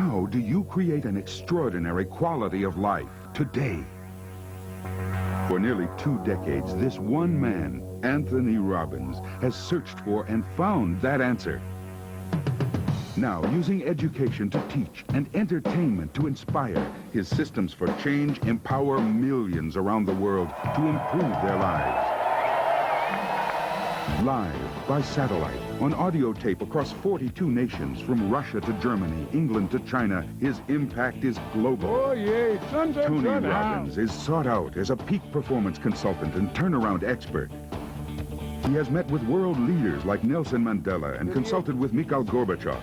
How do you create an extraordinary quality of life today? For nearly 2 decades, this one man, Anthony Robbins, has searched for and found that answer. Now, using education to teach and entertainment to inspire, his systems for change empower millions around the world to improve their lives. Live by satellite, on audio tape across 42 nations, from Russia to Germany, England to China, his impact is global. Oh, yeah, Tony Robbins is sought out as a peak performance consultant and turnaround expert. He has met with world leaders like Nelson Mandela and consulted with Mikhail Gorbachev.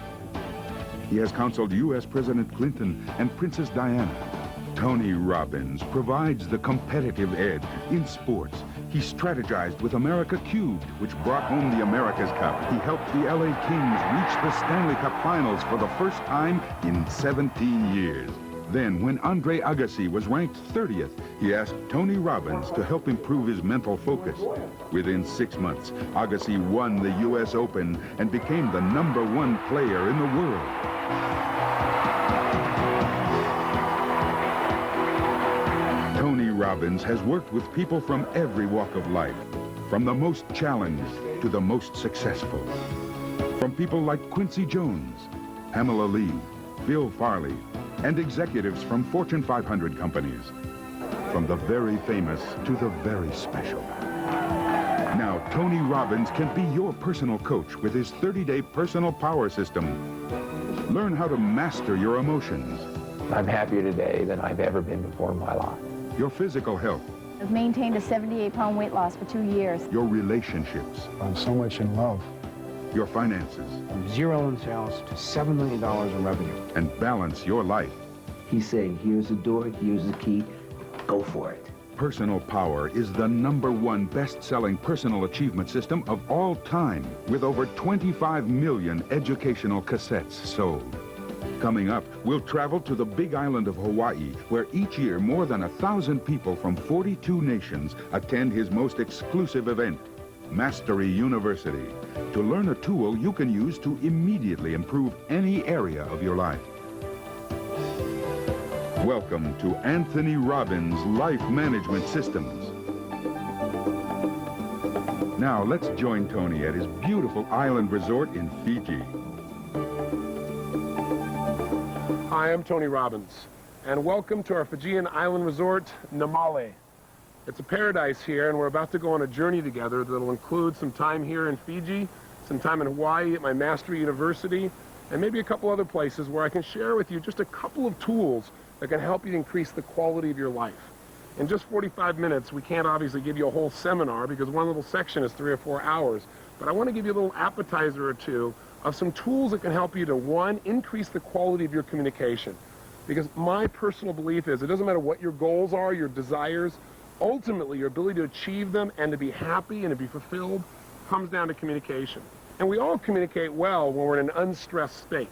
He has counseled U.S. President Clinton and Princess Diana. Tony Robbins provides the competitive edge in sports. He strategized with America Cubed, which brought home the America's Cup. He helped the LA Kings reach the Stanley Cup Finals for the first time in 17 years. Then, when Andre Agassi was ranked 30th, he asked Tony Robbins to help improve his mental focus. Within 6 months, Agassi won the U.S. Open and became the #1 player in the world. Tony Robbins has worked with people from every walk of life, from the most challenged to the most successful. From people like Quincy Jones, Pamela Lee, Bill Farley, and executives from Fortune 500 companies. From the very famous to the very special. Now, Tony Robbins can be your personal coach with his 30-day personal power system. Learn how to master your emotions. I'm happier today than I've ever been before in my life. Your physical health. I've maintained a 78-pound weight loss for 2 years. Your relationships. I'm so much in love. Your finances. From 0 in sales to $7 million in revenue. And balance your life. He's saying, here's the door, here's the key, go for it. Personal Power is the #1 best-selling personal achievement system of all time, with over 25 million educational cassettes sold. Coming up, we'll travel to the big island of Hawaii, where each year more than 1,000 people from 42 nations attend his most exclusive event, Mastery University, to learn a tool you can use to immediately improve any area of your life. Welcome to Anthony Robbins' Life Management Systems. Now let's join Tony at his beautiful island resort in Fiji. Hi, I'm Tony Robbins, and welcome to our Fijian island resort, Namale. It's a paradise here, and we're about to go on a journey together that'll include some time here in Fiji, some time in Hawaii at my Mastery University, and maybe a couple other places where I can share with you just a couple of tools that can help you increase the quality of your life. In just 45 minutes, we can't obviously give you a whole seminar because one little section is 3 or 4 hours, but I want to give you a little appetizer or two of some tools that can help you to, 1, increase the quality of your communication. Because my personal belief is it doesn't matter what your goals are, your desires, ultimately your ability to achieve them and to be happy and to be fulfilled comes down to communication. And we all communicate well when we're in an unstressed state.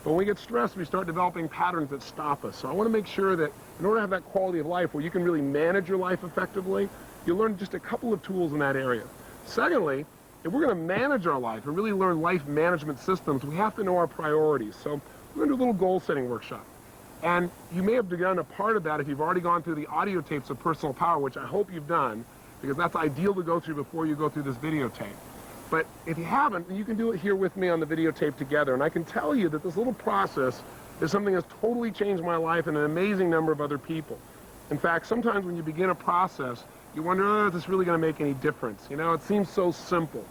But when we get stressed, we start developing patterns that stop us. So I want to make sure that in order to have that quality of life where you can really manage your life effectively, you learn just a couple of tools in that area. Secondly, if we're going to manage our life and really learn life management systems, we have to know our priorities. So we're going to do a little goal-setting workshop. And you may have begun a part of that if you've already gone through the audio tapes of Personal Power, which I hope you've done, because that's ideal to go through before you go through this videotape. But if you haven't, you can do it here with me on the videotape together. And I can tell you that this little process is something that's totally changed my life and an amazing number of other people. In fact, sometimes when you begin a process, you wonder, oh, is this really going to make any difference? You know, it seems so simple.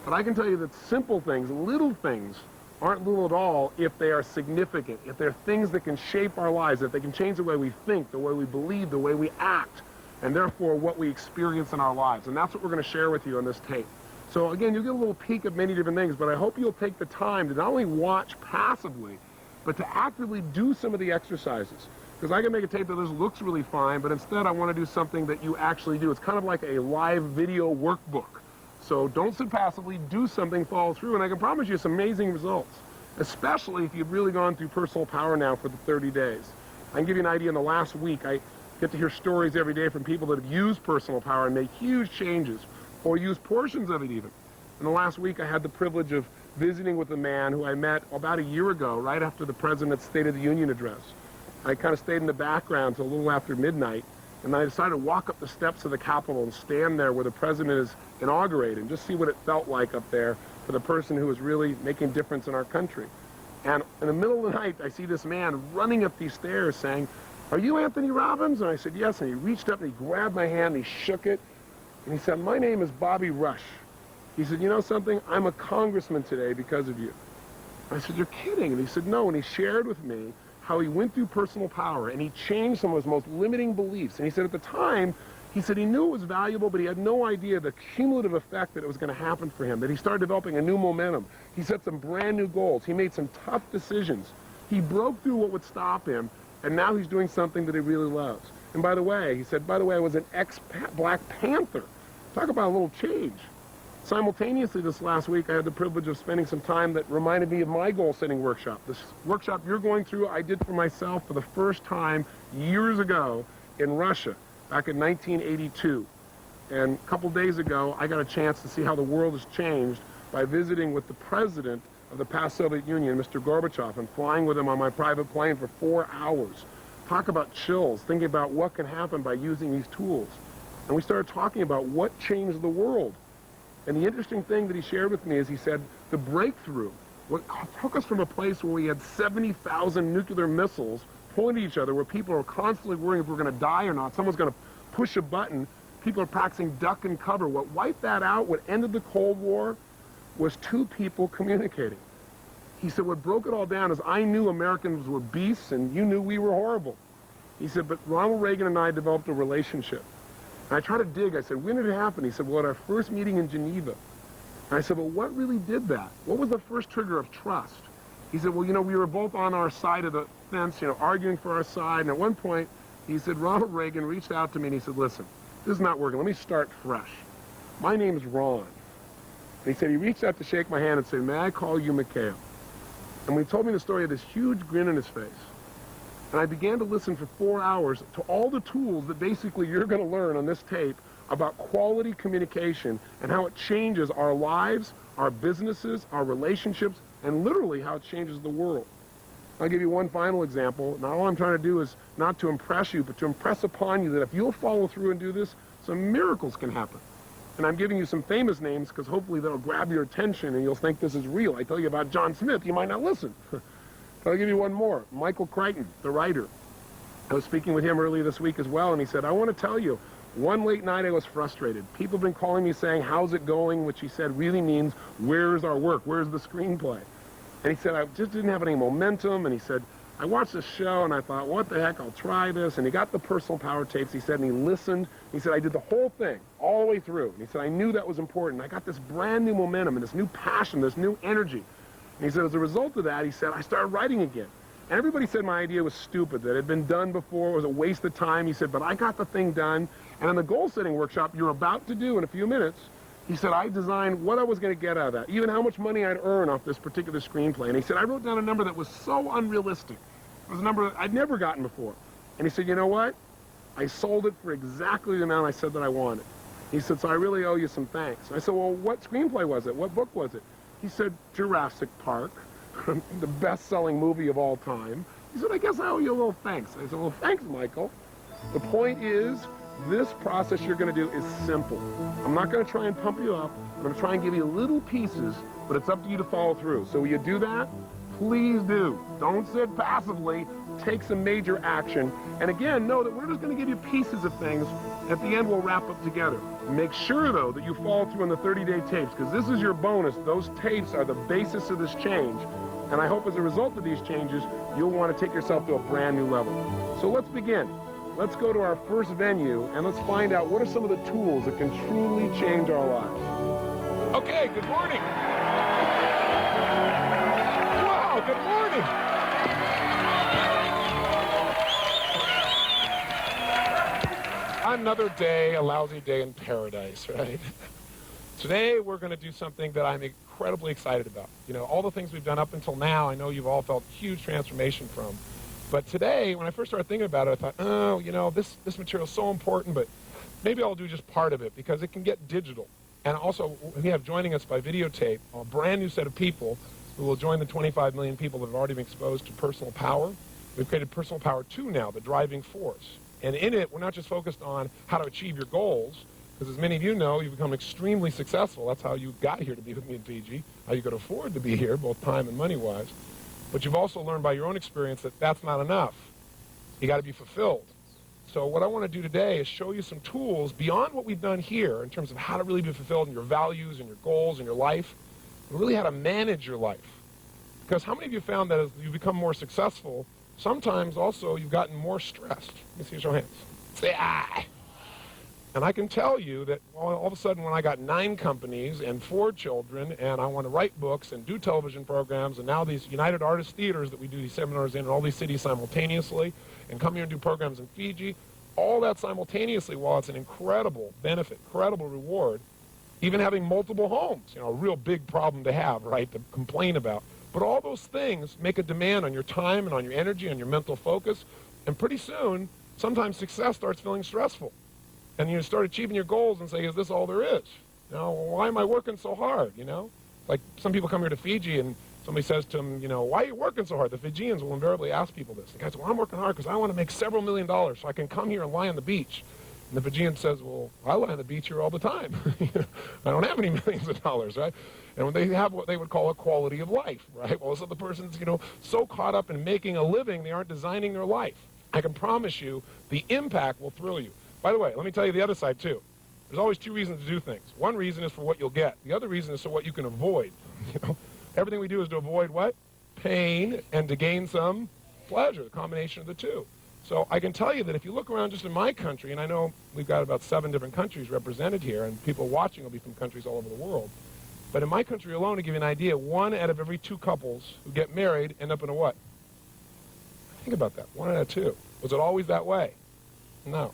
But I can tell you that simple things, little things, aren't little at all if they are significant, if they're things that can shape our lives, if they can change the way we think, the way we believe, the way we act, and therefore what we experience in our lives. And that's what we're going to share with you on this tape. So again, you'll get a little peek of many different things, but I hope you'll take the time to not only watch passively, but to actively do some of the exercises. Because I can make a tape that this looks really fine, but instead I want to do something that you actually do. It's kind of like a live video workbook. So don't sit passively, do something, follow through, and I can promise you some amazing results, especially if you've really gone through Personal Power now for the 30 days. I can give you an idea. In the last week, I get to hear stories every day from people that have used Personal Power and made huge changes, or used portions of it even. In the last week, I had the privilege of visiting with a man who I met about a year ago, right after the President's State of the Union address. I kind of stayed in the background till a little after midnight, and I decided to walk up the steps of the Capitol and stand there where the President is inaugurated and just see what it felt like up there for the person who was really making a difference in our country. And in the middle of the night, I see this man running up these stairs saying, "Are you Anthony Robbins?" And I said, "Yes." And he reached up and he grabbed my hand and he shook it. And he said, "My name is Bobby Rush." He said, "You know something? I'm a congressman today because of you." I said, "You're kidding." And he said, "No." And he shared with me how he went through personal power and he changed some of his most limiting beliefs. And he said at the time, he said he knew it was valuable, but he had no idea the cumulative effect that it was going to happen for him, that he started developing a new momentum. He set some brand new goals. He made some tough decisions. He broke through what would stop him, and now he's doing something that he really loves. And by the way, he said, by the way, I was an ex-Black Panther. Talk about a little change. Simultaneously this last week, I had the privilege of spending some time that reminded me of my goal-setting workshop. This workshop you're going through, I did for myself for the first time years ago in Russia, back in 1982. And a couple days ago, I got a chance to see how the world has changed by visiting with the president of the past Soviet Union, Mr. Gorbachev, and flying with him on my private plane for 4 hours. Talk about chills, thinking about what can happen by using these tools. And we started talking about what changed the world. And the interesting thing that he shared with me is he said the breakthrough, what took us from a place where we had 70,000 nuclear missiles pointing at each other, where people are constantly worrying if we're going to die or not, someone's going to push a button, people are practicing duck and cover. What wiped that out, what ended the Cold War, was two people communicating. He said what broke it all down is I knew Americans were beasts and you knew we were horrible. He said, but Ronald Reagan and I developed a relationship. And I tried to dig. I said, when did it happen? He said, well, at our first meeting in Geneva. And I said, well, what really did that? What was the first trigger of trust? He said, well, you know, we were both on our side of the fence, you know, arguing for our side. And at one point, he said, Ronald Reagan reached out to me and he said, listen, this is not working. Let me start fresh. My name's Ron. And he said, he reached out to shake my hand and said, may I call you Mikhail? And when he told me the story, he had this huge grin on his face. And I began to listen for 4 hours to all the tools that basically you're going to learn on this tape about quality communication and how it changes our lives, our businesses, our relationships, and literally how it changes the world. I'll give you one final example. Now, all I'm trying to do is not to impress you, but to impress upon you that if you'll follow through and do this, some miracles can happen. And I'm giving you some famous names because hopefully they'll grab your attention and you'll think this is real. I tell you about John Smith, you might not listen. I'll give you one more. Michael Crichton, the writer. I was speaking with him earlier this week as well, and he said, I want to tell you, one late night I was frustrated. People have been calling me saying, how's it going? Which he said really means, where's our work? Where's the screenplay? And he said, I just didn't have any momentum. And he said, I watched this show and I thought, what the heck, I'll try this. And he got the personal power tapes, he said, and he listened. He said, I did the whole thing, all the way through. And he said, I knew that was important. I got this brand new momentum and this new passion, this new energy. And he said, as a result of that, he said, I started writing again. And everybody said my idea was stupid, that it had been done before, it was a waste of time. He said, but I got the thing done. And in the goal-setting workshop you're about to do in a few minutes, he said, I designed what I was going to get out of that, even how much money I'd earn off this particular screenplay. And he said, I wrote down a number that was so unrealistic. It was a number that I'd never gotten before. And he said, you know what? I sold it for exactly the amount I said that I wanted. He said, so I really owe you some thanks. I said, well, what screenplay was it? What book was it? He said, Jurassic Park, the best-selling movie of all time. He said, I guess I owe you a little thanks. I said, well, thanks, Michael. The point is, this process you're going to do is simple. I'm not going to try and pump you up. I'm going to try and give you little pieces, but it's up to you to follow through. So will you do that? Please do. Don't sit passively. Take some major action. And again, know that we're just going to give you pieces of things. At the end, we'll wrap up together. Make sure, though, that you follow through on the 30-day tapes, because this is your bonus. Those tapes are the basis of this change. And I hope as a result of these changes, you'll want to take yourself to a brand new level. So let's begin. Let's go to our first venue, and let's find out what are some of the tools that can truly change our lives. Okay, good morning. Wow, good morning. Another day, a lousy day in paradise, right? Today, we're going to do something that I'm incredibly excited about. You know, all the things we've done up until now, I know you've all felt huge transformation from. But today, when I first started thinking about it, I thought, oh, you know, this material is so important, but maybe I'll do just part of it because it can get digital. And also, we have joining us by videotape a brand new set of people who will join the 25 million people that have already been exposed to personal power. We've created Personal Power 2 now, the driving force. And in it, we're not just focused on how to achieve your goals, because as many of you know, you've become extremely successful. That's how you got here to be with me in Fiji, how you could afford to be here, both time and money-wise. But you've also learned by your own experience that that's not enough. You got to be fulfilled. So what I want to do today is show you some tools beyond what we've done here in terms of how to really be fulfilled in your values and your goals and your life, and really how to manage your life. Because how many of you found that as you become more successful, sometimes also you've gotten more stressed? Let me see your hands. Say, ah. And I can tell you that all of a sudden when I got 9 companies and 4 children, and I want to write books and do television programs, and now these United Artists Theaters that we do these seminars in all these cities simultaneously, and come here and do programs in Fiji, all that simultaneously, while it's an incredible benefit, incredible reward, even having multiple homes, a real big problem to have, right, to complain about. But all those things make a demand on your time and on your energy, on your mental focus, and pretty soon, sometimes success starts feeling stressful. And you start achieving your goals and say, is this all there is? Why am I working so hard, Like some people come here to Fiji and somebody says to them, why are you working so hard? The Fijians will invariably ask people this. The guy says, well, I'm working hard because I want to make several $1 million so I can come here and lie on the beach. And the Fijian says, well, I lie on the beach here all the time. I don't have any millions of dollars, right? And when they have what they would call a quality of life, right? Well, so the person's, so caught up in making a living, they aren't designing their life. I can promise you the impact will thrill you. By the way, let me tell you the other side, too. There's always 2 reasons to do things. One reason is for what you'll get. The other reason is for what you can avoid. Everything we do is to avoid what? Pain and to gain some pleasure, the combination of the 2. So I can tell you that if you look around just in my country, and I know we've got about 7 different countries represented here, and people watching will be from countries all over the world. But in my country alone, to give you an idea, 1 out of every 2 couples who get married end up in a what? Think about that. 1 out of 2. Was it always that way? No.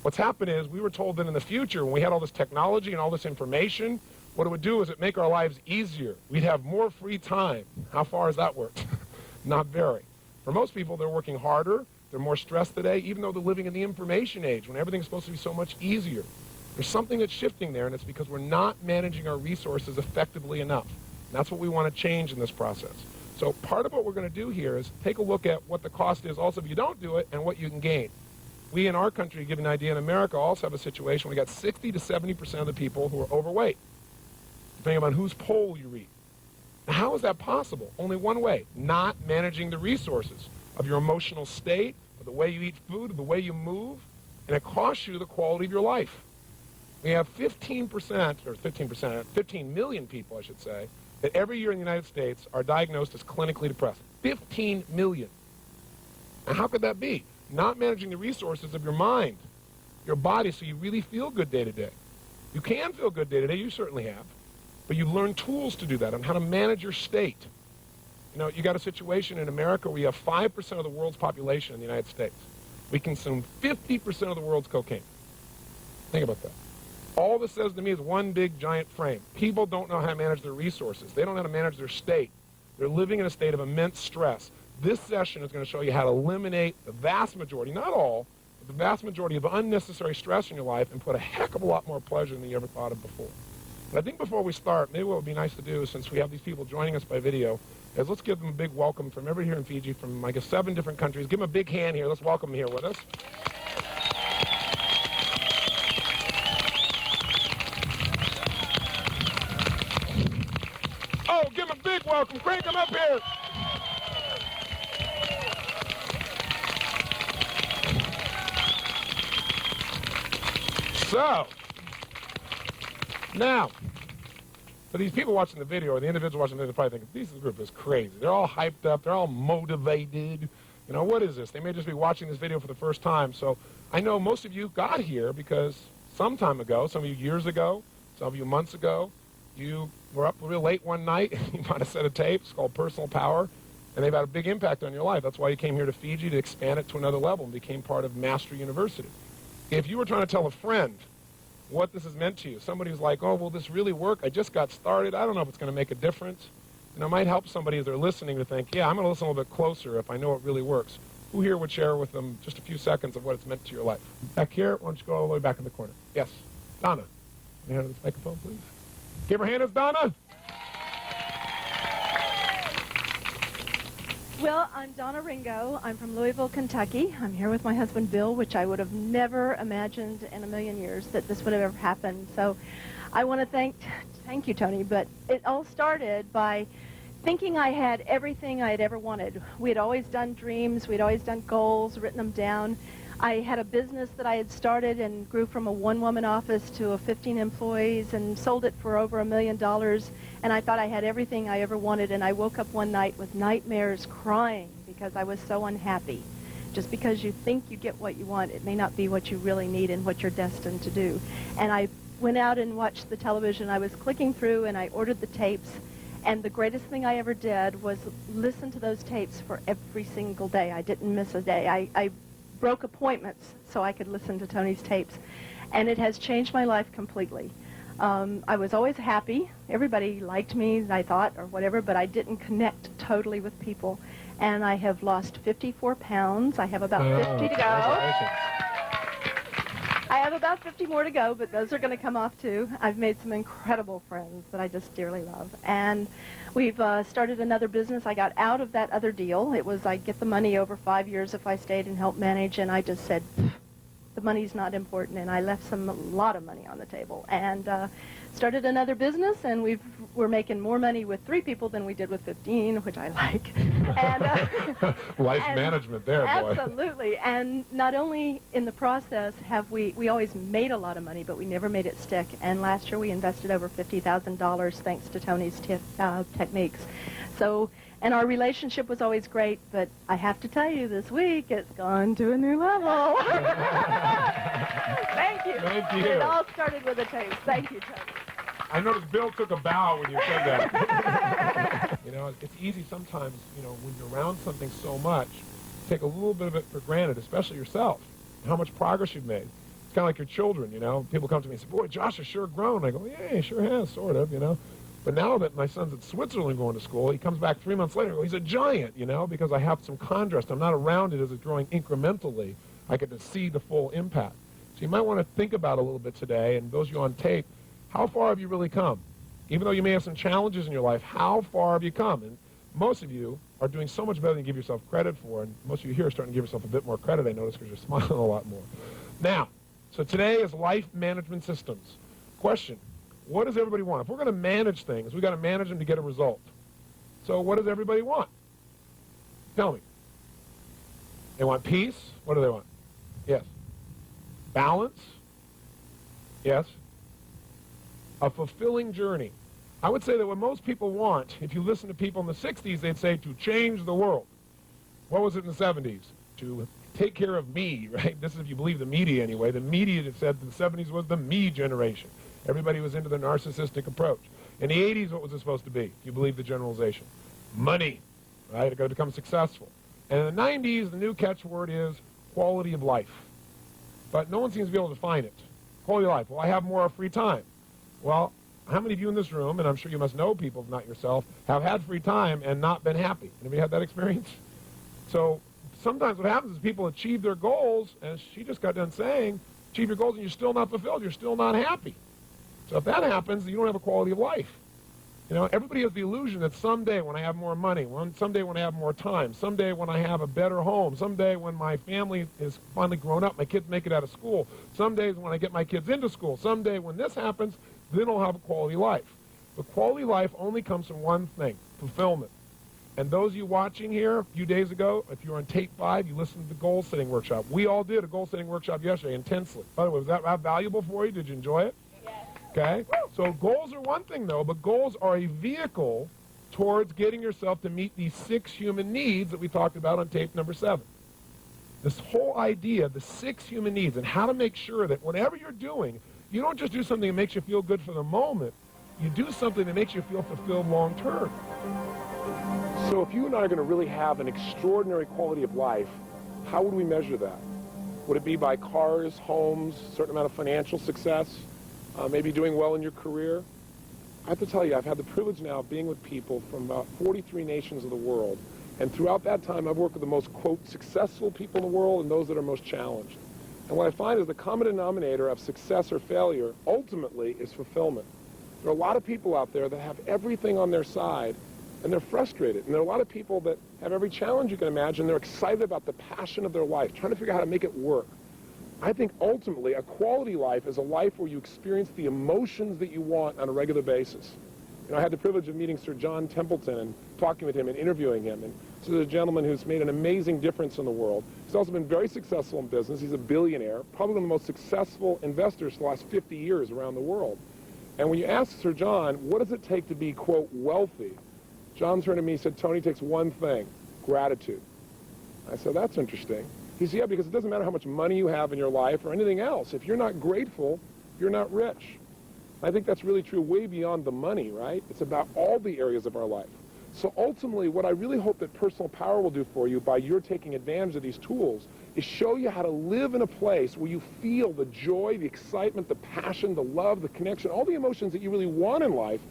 What's happened is we were told that in the future, when we had all this technology and all this information, what it would do is it make our lives easier. We'd have more free time. How far has that worked? Not very. For most people, they're working harder. They're more stressed today, even though they're living in the information age when everything's supposed to be so much easier. There's something that's shifting there, and it's because we're not managing our resources effectively enough. And that's what we want to change in this process. So part of what we're going to do here is take a look at what the cost is also if you don't do it and what you can gain. We in our country, to give you an idea, in America also have a situation where we got 60 to 70% of the people who are overweight, depending on whose poll you read. Now, how is that possible? Only one way, not managing the resources of your emotional state, of the way you eat food, of the way you move, and it costs you the quality of your life. We have 15 million people, I should say, that every year in the United States are diagnosed as clinically depressed. 15 million. Now, how could that be? Not managing the resources of your mind, your body, so you really feel good day to day. You can feel good day to day, you certainly have, but you've learned tools to do that on how to manage your state. You got a situation in America where you have 5% of the world's population in the United States. We consume 50% of the world's cocaine. Think about that. All this says to me is one big giant frame. People don't know how to manage their resources. They don't know how to manage their state. They're living in a state of immense stress. This session is going to show you how to eliminate the vast majority, not all, but the vast majority of unnecessary stress in your life and put a heck of a lot more pleasure than you ever thought of before. But I think before we start, maybe what would be nice to do, since we have these people joining us by video, is let's give them a big welcome from everybody here in Fiji, from, I guess, 7 different countries. Give them a big hand here. Let's welcome them here with us. Oh, give them a big welcome. Crank them up here. So, now, for these people watching the video, or the individual watching the video, probably thinking, this group is crazy. They're all hyped up. They're all motivated. What is this? They may just be watching this video for the first time. So I know most of you got here because some time ago, some of you years ago, some of you months ago, you were up real late one night, and you bought a set of tapes called Personal Power, and they've had a big impact on your life. That's why you came here to Fiji, to expand it to another level and became part of Mastery University. If you were trying to tell a friend what this has meant to you, somebody who's like, oh, will this really work? I just got started. I don't know if it's going to make a difference. It might help somebody as they're listening to think, yeah, I'm going to listen a little bit closer if I know it really works. Who here would share with them just a few seconds of what it's meant to your life? Back here, why don't you go all the way back in the corner? Yes, Donna. May I have this microphone, please? Give her a hand, it's Donna. Well, I'm Donna Ringo. I'm from Louisville, Kentucky. I'm here with my husband, Bill, which I would have never imagined in a million years that this would have ever happened. So I want to thank you, Tony, but it all started by thinking I had everything I had ever wanted. We had always done dreams. We'd always done goals, written them down. I had a business that I had started and grew from a one-woman office to a 15 employees and sold it for over $1 million. And I thought I had everything I ever wanted. And I woke up one night with nightmares, crying because I was so unhappy. Just because you think you get what you want, it may not be what you really need and what you're destined to do. And I went out and watched the television. I was clicking through and I ordered the tapes. And the greatest thing I ever did was listen to those tapes for every single day. I didn't miss a day. I broke appointments so I could listen to Tony's tapes. And it has changed my life completely. I was always happy. Everybody liked me, I thought, or whatever, but I didn't connect totally with people. And I have lost 54 pounds. I have about 50 to go. I have about 50 more to go, but those are going to come off too. I've made some incredible friends that I just dearly love. And we've started another business. I got out of that other deal. It was I'd get the money over 5 years if I stayed and helped manage, and I just said, the money's not important, and I left a lot of money on the table. And started another business, and we're making more money with 3 people than we did with 15, which I like. And life management there, boy. Absolutely. And not only in the process have we always made a lot of money, but we never made it stick. And last year we invested over $50,000 thanks to Tony's techniques. So, and our relationship was always great, but I have to tell you, this week it's gone to a new level. Thank you. Thank you. It all started with a tape. Thank you, Tony. I noticed Bill took a bow when you said that. You know, it's easy sometimes, you know, when you're around something so much, take a little bit of it for granted, especially yourself, how much progress you've made. It's kind of like your children, you know. People come to me and say, boy, Josh has sure grown. I go, yeah, he sure has, sort of, you know. But now that my son's at Switzerland going to school, he comes back 3 months later, he's a giant, you know, because I have some contrast. I'm not around it as it's growing incrementally. I get to see the full impact. So you might want to think about it a little bit today, and those of you on tape, how far have you really come? Even though you may have some challenges in your life, how far have you come? And most of you are doing so much better than you give yourself credit for, and most of you here are starting to give yourself a bit more credit, I notice, because you're smiling a lot more. Now, so today is life management systems. Question, what does everybody want? If we're going to manage things, we've got to manage them to get a result. So what does everybody want? Tell me. They want peace. What do they want? Yes. Balance. Yes. A fulfilling journey. I would say that what most people want, if you listen to people in the 60s, they'd say to change the world. What was it in the 70s? To take care of me, right? This is if you believe the media anyway. The media that said in the 70s was the me generation. Everybody was into the narcissistic approach. In the 80s, what was it supposed to be? If you believe the generalization. Money, right? It got to become successful. And in the 90s, the new catchword is quality of life. But no one seems to be able to define it. Quality of life. Well, I have more free time. Well, how many of you in this room, and I'm sure you must know people, if not yourself, have had free time and not been happy? Anybody had that experience? So sometimes what happens is people achieve their goals, as she just got done saying, achieve your goals and you're still not fulfilled, you're still not happy. So if that happens, you don't have a quality of life. You know, everybody has the illusion that someday when I have more money, someday when I have more time, someday when I have a better home, someday when my family is finally grown up, my kids make it out of school, some days when I get my kids into school, someday when this happens, then I'll have a quality life. But quality life only comes from one thing, fulfillment. And those of you watching here a few days ago, if you're on tape 5, you listened to the goal-setting workshop. We all did a goal-setting workshop yesterday intensely. By the way, was that valuable for you? Did you enjoy it? Okay, so goals are one thing, though, but goals are a vehicle towards getting yourself to meet these 6 human needs that we talked about on tape number 7. This whole idea, the 6 human needs, and how to make sure that whatever you're doing, you don't just do something that makes you feel good for the moment. You do something that makes you feel fulfilled long term. So if you and I are going to really have an extraordinary quality of life, how would we measure that? Would it be by cars, homes, a certain amount of financial success? Maybe doing well in your career? I have to tell you, I've had the privilege now of being with people from about 43 nations of the world. And throughout that time, I've worked with the most, quote, successful people in the world and those that are most challenged. And what I find is the common denominator of success or failure ultimately is fulfillment. There are a lot of people out there that have everything on their side, and they're frustrated. And there are a lot of people that have every challenge you can imagine. They're excited about the passion of their life, trying to figure out how to make it work. I think ultimately a quality life is a life where you experience the emotions that you want on a regular basis. You know, I had the privilege of meeting Sir John Templeton and talking with him and interviewing him. And this is a gentleman who's made an amazing difference in the world. He's also been very successful in business. He's a billionaire, probably one of the most successful investors for the last 50 years around the world. And when you ask Sir John, what does it take to be, quote, wealthy? John turned to me and said, Tony, it takes one thing, gratitude. I said, that's interesting. He said, yeah, because it doesn't matter how much money you have in your life or anything else. If you're not grateful, you're not rich. I think that's really true way beyond the money, right? It's about all the areas of our life. So ultimately, what I really hope that Personal Power will do for you by your taking advantage of these tools is show you how to live in a place where you feel the joy, the excitement, the passion, the love, the connection, all the emotions that you really want in life,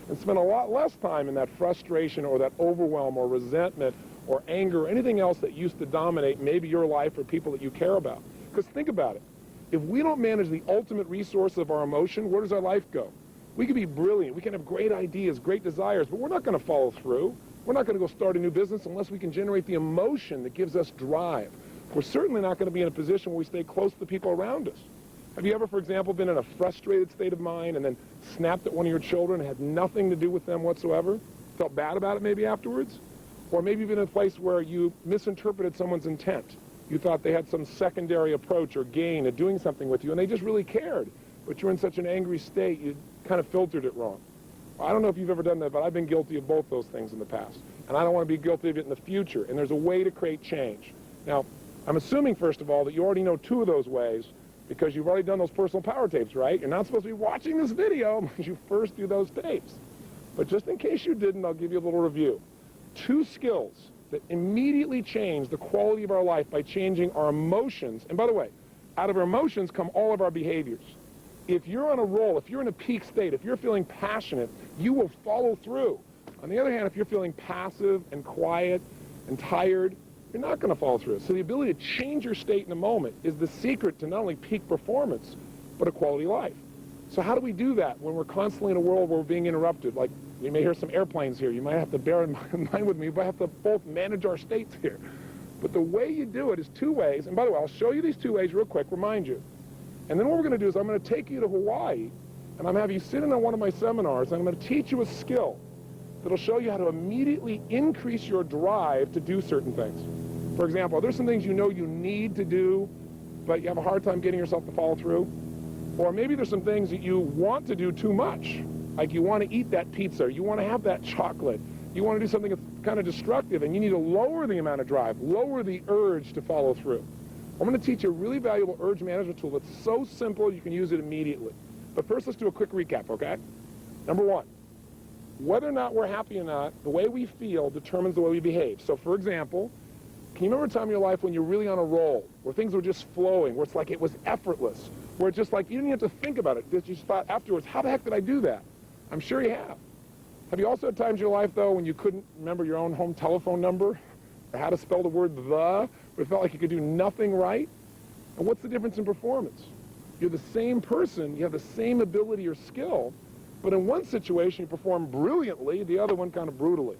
and spend a lot less time in that frustration or that overwhelm or resentment or anger or anything else that used to dominate maybe your life or people that you care about. Because think about it. If we don't manage the ultimate resource of our emotion, where does our life go? We can be brilliant. We can have great ideas, great desires, but we're not going to follow through. We're not going to go start a new business unless we can generate the emotion that gives us drive. We're certainly not going to be in a position where we stay close to the people around us. Have you ever, for example, been in a frustrated state of mind and then snapped at one of your children and had nothing to do with them whatsoever? Felt bad about it maybe afterwards? Or maybe you've been in a place where you misinterpreted someone's intent. You thought they had some secondary approach or gain of doing something with you, and they just really cared. But you're in such an angry state, you kind of filtered it wrong. Well, I don't know if you've ever done that, but I've been guilty of both those things in the past. And I don't want to be guilty of it in the future. And there's a way to create change. Now, I'm assuming, first of all, that you already know two of those ways because you've already done those personal power tapes, right? You're not supposed to be watching this video unless you first do those tapes. But just in case you didn't, I'll give you a little review. Two skills that immediately change the quality of our life by changing our emotions. And by the way, out of our emotions come all of our behaviors. If you're on a roll, if you're in a peak state, if you're feeling passionate, you will follow through. On the other hand, if you're feeling passive and quiet and tired, you're not going to follow through. So the ability to change your state in a moment is the secret to not only peak performance, but a quality life. So how do we do that when we're constantly in a world where we're being interrupted? Like, you may hear some airplanes here. You might have to bear in mind with me. We have to both manage our states here. But the way you do it is two ways. And by the way, I'll show you these two ways real quick, remind you. And then what we're going to do is I'm going to take you to Hawaii, and I'm going to have you sit in on one of my seminars, and I'm going to teach you a skill that'll show you how to immediately increase your drive to do certain things. For example, there's some things you know you need to do, but you have a hard time getting yourself to follow through. Or maybe there's some things that you want to do too much. Like you want to eat that pizza, you want to have that chocolate, you want to do something that's kind of destructive, and you need to lower the amount of drive, lower the urge to follow through. I'm going to teach you a really valuable urge management tool that's so simple you can use it immediately. But first, let's do a quick recap, okay? Number one, whether or not we're happy or not, the way we feel determines the way we behave. So, for example, can you remember a time in your life when you're really on a roll, where things were just flowing, where it's like it was effortless, where it's just like you didn't have to think about it, you just thought afterwards, how the heck did I do that? I'm sure you have. Have you also had times in your life, though, when you couldn't remember your own home telephone number, or how to spell the word the, where it felt like you could do nothing right? And what's the difference in performance? You're the same person, you have the same ability or skill, but in one situation you perform brilliantly, the other one kind of brutally.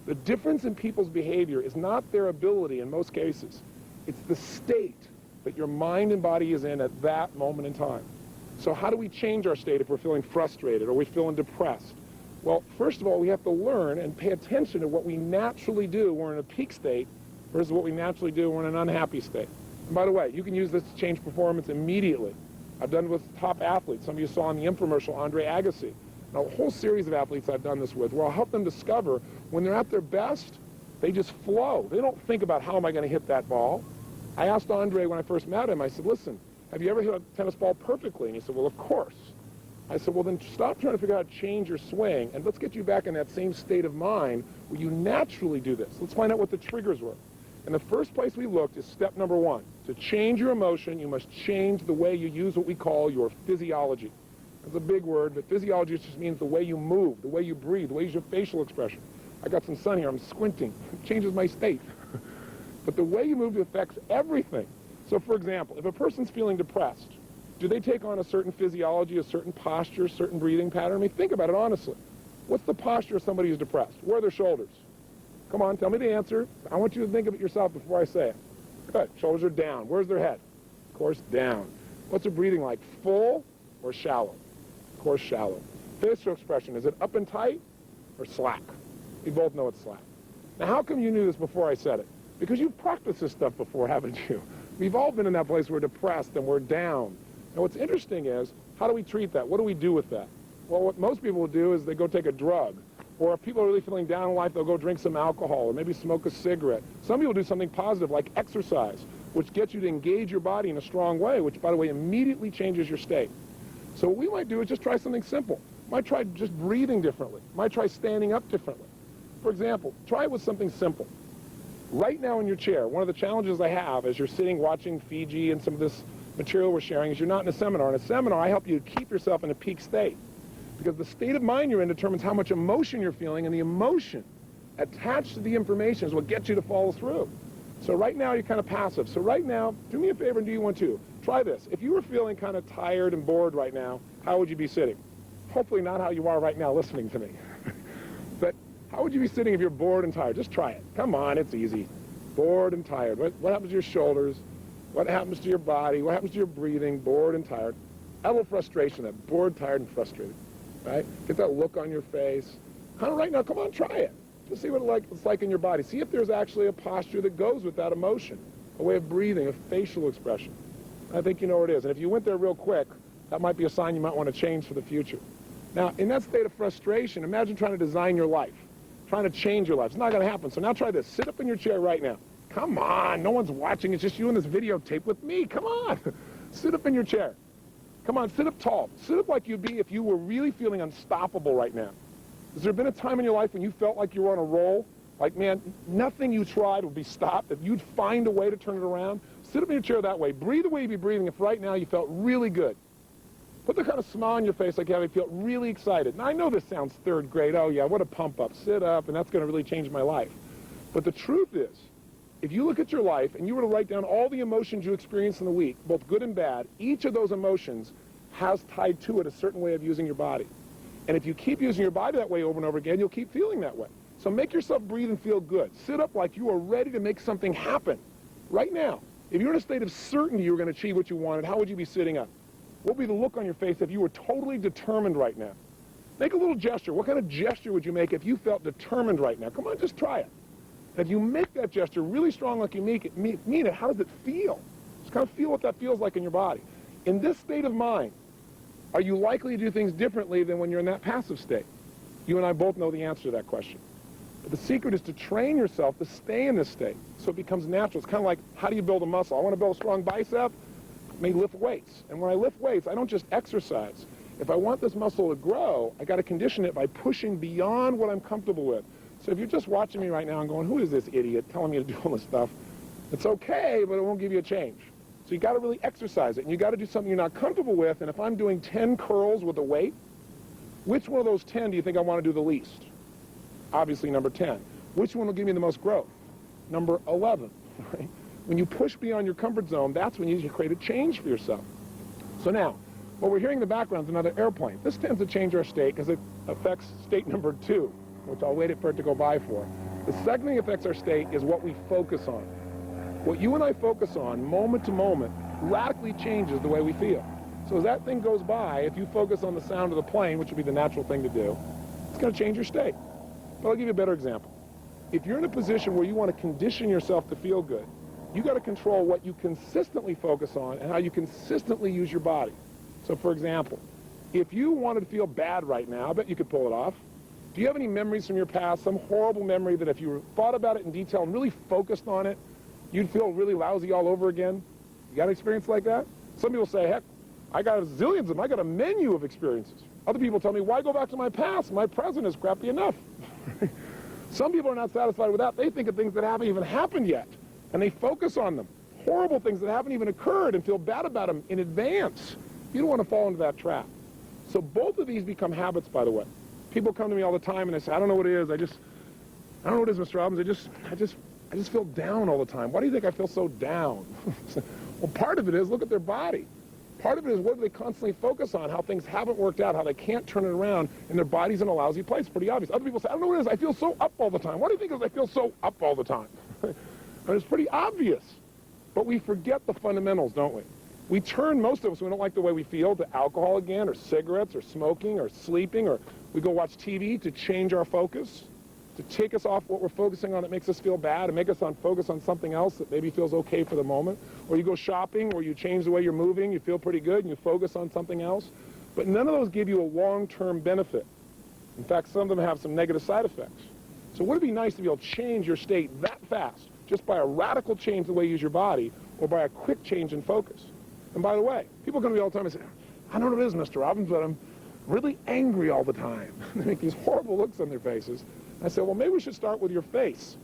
The difference in people's behavior is not their ability in most cases. It's the state that your mind and body is in at that moment in time. So how do we change our state if we're feeling frustrated or we're feeling depressed? Well, first of all, we have to learn and pay attention to what we naturally do when we're in a peak state versus what we naturally do when we're in an unhappy state. And by the way, you can use this to change performance immediately. I've done it with top athletes. Some of you saw in the infomercial Andre Agassi. Now, a whole series of athletes I've done this with where I'll help them discover when they're at their best, they just flow. They don't think about how am I going to hit that ball. I asked Andre when I first met him, I said, listen, have you ever hit a tennis ball perfectly? And he said, well, of course. I said, well, then stop trying to figure out how to change your swing, and let's get you back in that same state of mind where you naturally do this. Let's find out what the triggers were. And the first place we looked is step number one. To change your emotion, you must change the way you use what we call your physiology. That's a big word, but physiology just means the way you move, the way you breathe, the way you use your facial expression. I got some sun here. I'm squinting. It changes my state. But the way you move affects everything. So for example, if a person's feeling depressed, do they take on a certain physiology, a certain posture, a certain breathing pattern? I mean, think about it honestly. What's the posture of somebody who's depressed? Where are their shoulders? Come on, tell me the answer. I want you to think of it yourself before I say it. Good. Shoulders are down. Where's their head? Of course, down. What's their breathing like? Full or shallow? Of course, shallow. Facial expression, is it up and tight or slack? We both know it's slack. Now, how come you knew this before I said it? Because you've practiced this stuff before, haven't you? We've all been in that place where we're depressed and we're down. Now, what's interesting is, how do we treat that? What do we do with that? Well, what most people will do is they go take a drug. Or if people are really feeling down in life, they'll go drink some alcohol or maybe smoke a cigarette. Some people do something positive like exercise, which gets you to engage your body in a strong way, which, by the way, immediately changes your state. So what we might do is just try something simple. Might try just breathing differently. Might try standing up differently. For example, try it with something simple. Right now in your chair, one of the challenges I have as you're sitting watching Fiji and some of this material we're sharing is you're not in a seminar. In a seminar, I help you to keep yourself in a peak state. Because the state of mind you're in determines how much emotion you're feeling, and the emotion attached to the information is what gets you to follow through. So right now, you're kind of passive. So right now, do me a favor and do you one too. Try this. If you were feeling kind of tired and bored right now, how would you be sitting? Hopefully not how you are right now listening to me. But how would you be sitting if you're bored and tired? Just try it. Come on, it's easy. Bored and tired. What happens to your shoulders? What happens to your body? What happens to your breathing? Bored and tired. A little frustration, that bored, tired, and frustrated. Right? Get that look on your face. Kind of right now, come on, try it. Just see what it's like in your body. See if there's actually a posture that goes with that emotion, a way of breathing, a facial expression. I think you know what it is. And if you went there real quick, that might be a sign you might want to change for the future. Now, in that state of frustration, imagine trying to design your life, trying to change your life. It's not going to happen. So now try this. Sit up in your chair right now. Come on. No one's watching. It's just you in this videotape with me. Come on. Sit up in your chair. Come on, sit up tall. Sit up like you'd be if you were really feeling unstoppable right now. Has there been a time in your life when you felt like you were on a roll? Like, man, nothing you tried would be stopped. If you'd find a way to turn it around, sit up in your chair that way. Breathe the way you'd be breathing if right now you felt really good. Put the kind of smile on your face like you have, you feel really excited. Now, I know this sounds third grade. Oh, yeah, what a pump up. Sit up, and that's going to really change my life. But the truth is, if you look at your life and you were to write down all the emotions you experienced in the week, both good and bad, each of those emotions has tied to it a certain way of using your body. And if you keep using your body that way over and over again, you'll keep feeling that way. So make yourself breathe and feel good. Sit up like you are ready to make something happen right now. If you're in a state of certainty you were going to achieve what you wanted, how would you be sitting up? What would be the look on your face if you were totally determined right now? Make a little gesture. What kind of gesture would you make if you felt determined right now? Come on, just try it. And if you make that gesture really strong like you mean it, how does it feel? Just kind of feel what that feels like in your body. In this state of mind, are you likely to do things differently than when you're in that passive state? You and I both know the answer to that question. But the secret is to train yourself to stay in this state so it becomes natural. It's kind of like, how do you build a muscle? I want to build a strong bicep, may lift weights. And when I lift weights, I don't just exercise. If I want this muscle to grow, I got to condition it by pushing beyond what I'm comfortable with. So if you're just watching me right now and going, who is this idiot telling me to do all this stuff? It's okay, but it won't give you a change. So you got to really exercise it, and you got to do something you're not comfortable with. And if I'm doing 10 curls with a weight, which one of those 10 do you think I want to do the least? Obviously number 10. Which one will give me the most growth? Number 11. Right? When you push beyond your comfort zone, that's when you create a change for yourself. So now, what we're hearing in the background is another airplane. This tends to change our state because it affects state number 2, which I'll wait for it to go by for. The second thing that affects our state is what we focus on. What you and I focus on, moment to moment, radically changes the way we feel. So as that thing goes by, if you focus on the sound of the plane, which would be the natural thing to do, it's going to change your state. But I'll give you a better example. If you're in a position where you want to condition yourself to feel good, you got to control what you consistently focus on and how you consistently use your body. So for example, if you wanted to feel bad right now, I bet you could pull it off. Do you have any memories from your past, some horrible memory that if you thought about it in detail and really focused on it, you'd feel really lousy all over again? You got an experience like that? Some people say, heck, I got zillions of them. I got a menu of experiences. Other people tell me, why go back to my past? My present is crappy enough. Some people are not satisfied with that. They think of things that haven't even happened yet, and they focus on them. Horrible things that haven't even occurred and feel bad about them in advance. You don't want to fall into that trap. So both of these become habits, by the way. People come to me all the time and they say, I don't know what it is. I don't know what it is, Mr. Robbins. I just feel down all the time. Why do you think I feel so down? Well, part of it is, look at their body. Part of it is what do they constantly focus on, how things haven't worked out, how they can't turn it around, and their body's in a lousy place. Pretty obvious. Other people say, I don't know what it is, I feel so up all the time. Why do you think it is I feel so up all the time? And it's pretty obvious. But we forget the fundamentals, don't we? We turn, most of us, we don't like the way we feel, to alcohol again, or cigarettes, or smoking, or sleeping, or we go watch TV to change our focus, to take us off what we're focusing on that makes us feel bad and make us focus on something else that maybe feels okay for the moment. Or you go shopping, or you change the way you're moving, you feel pretty good, and you focus on something else. But none of those give you a long-term benefit. In fact, some of them have some negative side effects. So wouldn't it be nice to be able to change your state that fast, just by a radical change in the way you use your body, or by a quick change in focus? And by the way, people come to me all the time and say, I don't know what it is, Mr. Robbins, but I'm really angry all the time. They make these horrible looks on their faces. I said, well, maybe we should start with your face,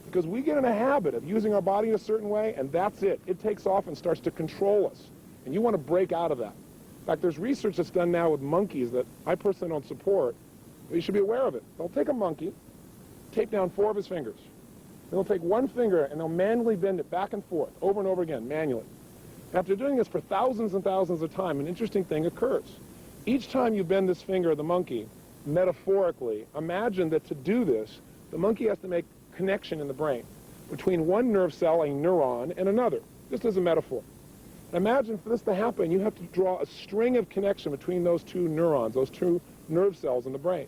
because we get in a habit of using our body in a certain way, and that's it. It takes off and starts to control us, and you want to break out of that. In fact, there's research that's done now with monkeys that I personally don't support, but you should be aware of it. They'll take a monkey, tape down 4 of his fingers. They'll take one finger, and they'll manually bend it back and forth, over and over again, manually. After doing this for thousands and thousands of times, an interesting thing occurs. Each time you bend this finger of the monkey, metaphorically, imagine that to do this, the monkey has to make connection in the brain between one nerve cell, a neuron, and another, just as a metaphor. Imagine for this to happen, you have to draw a string of connection between those 2 neurons, those 2 nerve cells in the brain.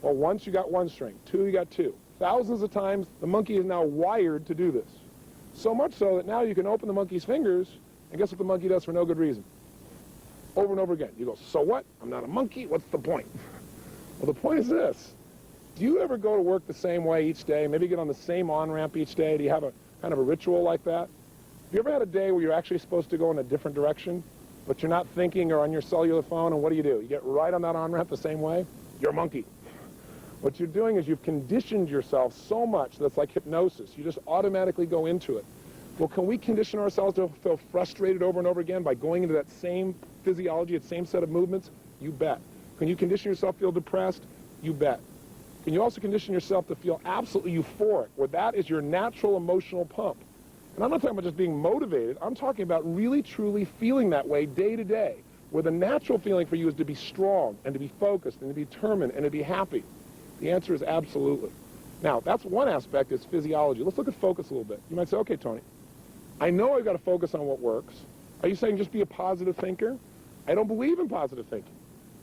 Well, once you got 1 string, 2 you got 2. Thousands of times, the monkey is now wired to do this. So much so that now you can open the monkey's fingers, and guess what the monkey does for no good reason? Over and over again. You go, so what? I'm not a monkey. What's the point? Well, the point is this. Do you ever go to work the same way each day, maybe get on the same on-ramp each day? Do you have a kind of a ritual like that? Have you ever had a day where you're actually supposed to go in a different direction, but you're not thinking or on your cellular phone, and what do? You get right on that on-ramp the same way? You're a monkey. What you're doing is you've conditioned yourself so much that's like hypnosis. You just automatically go into it. Well, can we condition ourselves to feel frustrated over and over again by going into that same physiology, that same set of movements? You bet. Can you condition yourself to feel depressed? You bet. Can you also condition yourself to feel absolutely euphoric, where that is your natural emotional pump? And I'm not talking about just being motivated. I'm talking about really, truly feeling that way day to day, where the natural feeling for you is to be strong and to be focused and to be determined and to be happy. The answer is absolutely. Now, that's one aspect, is physiology. Let's look at focus a little bit. You might say, okay, Tony, I know I've got to focus on what works. Are you saying just be a positive thinker? I don't believe in positive thinking.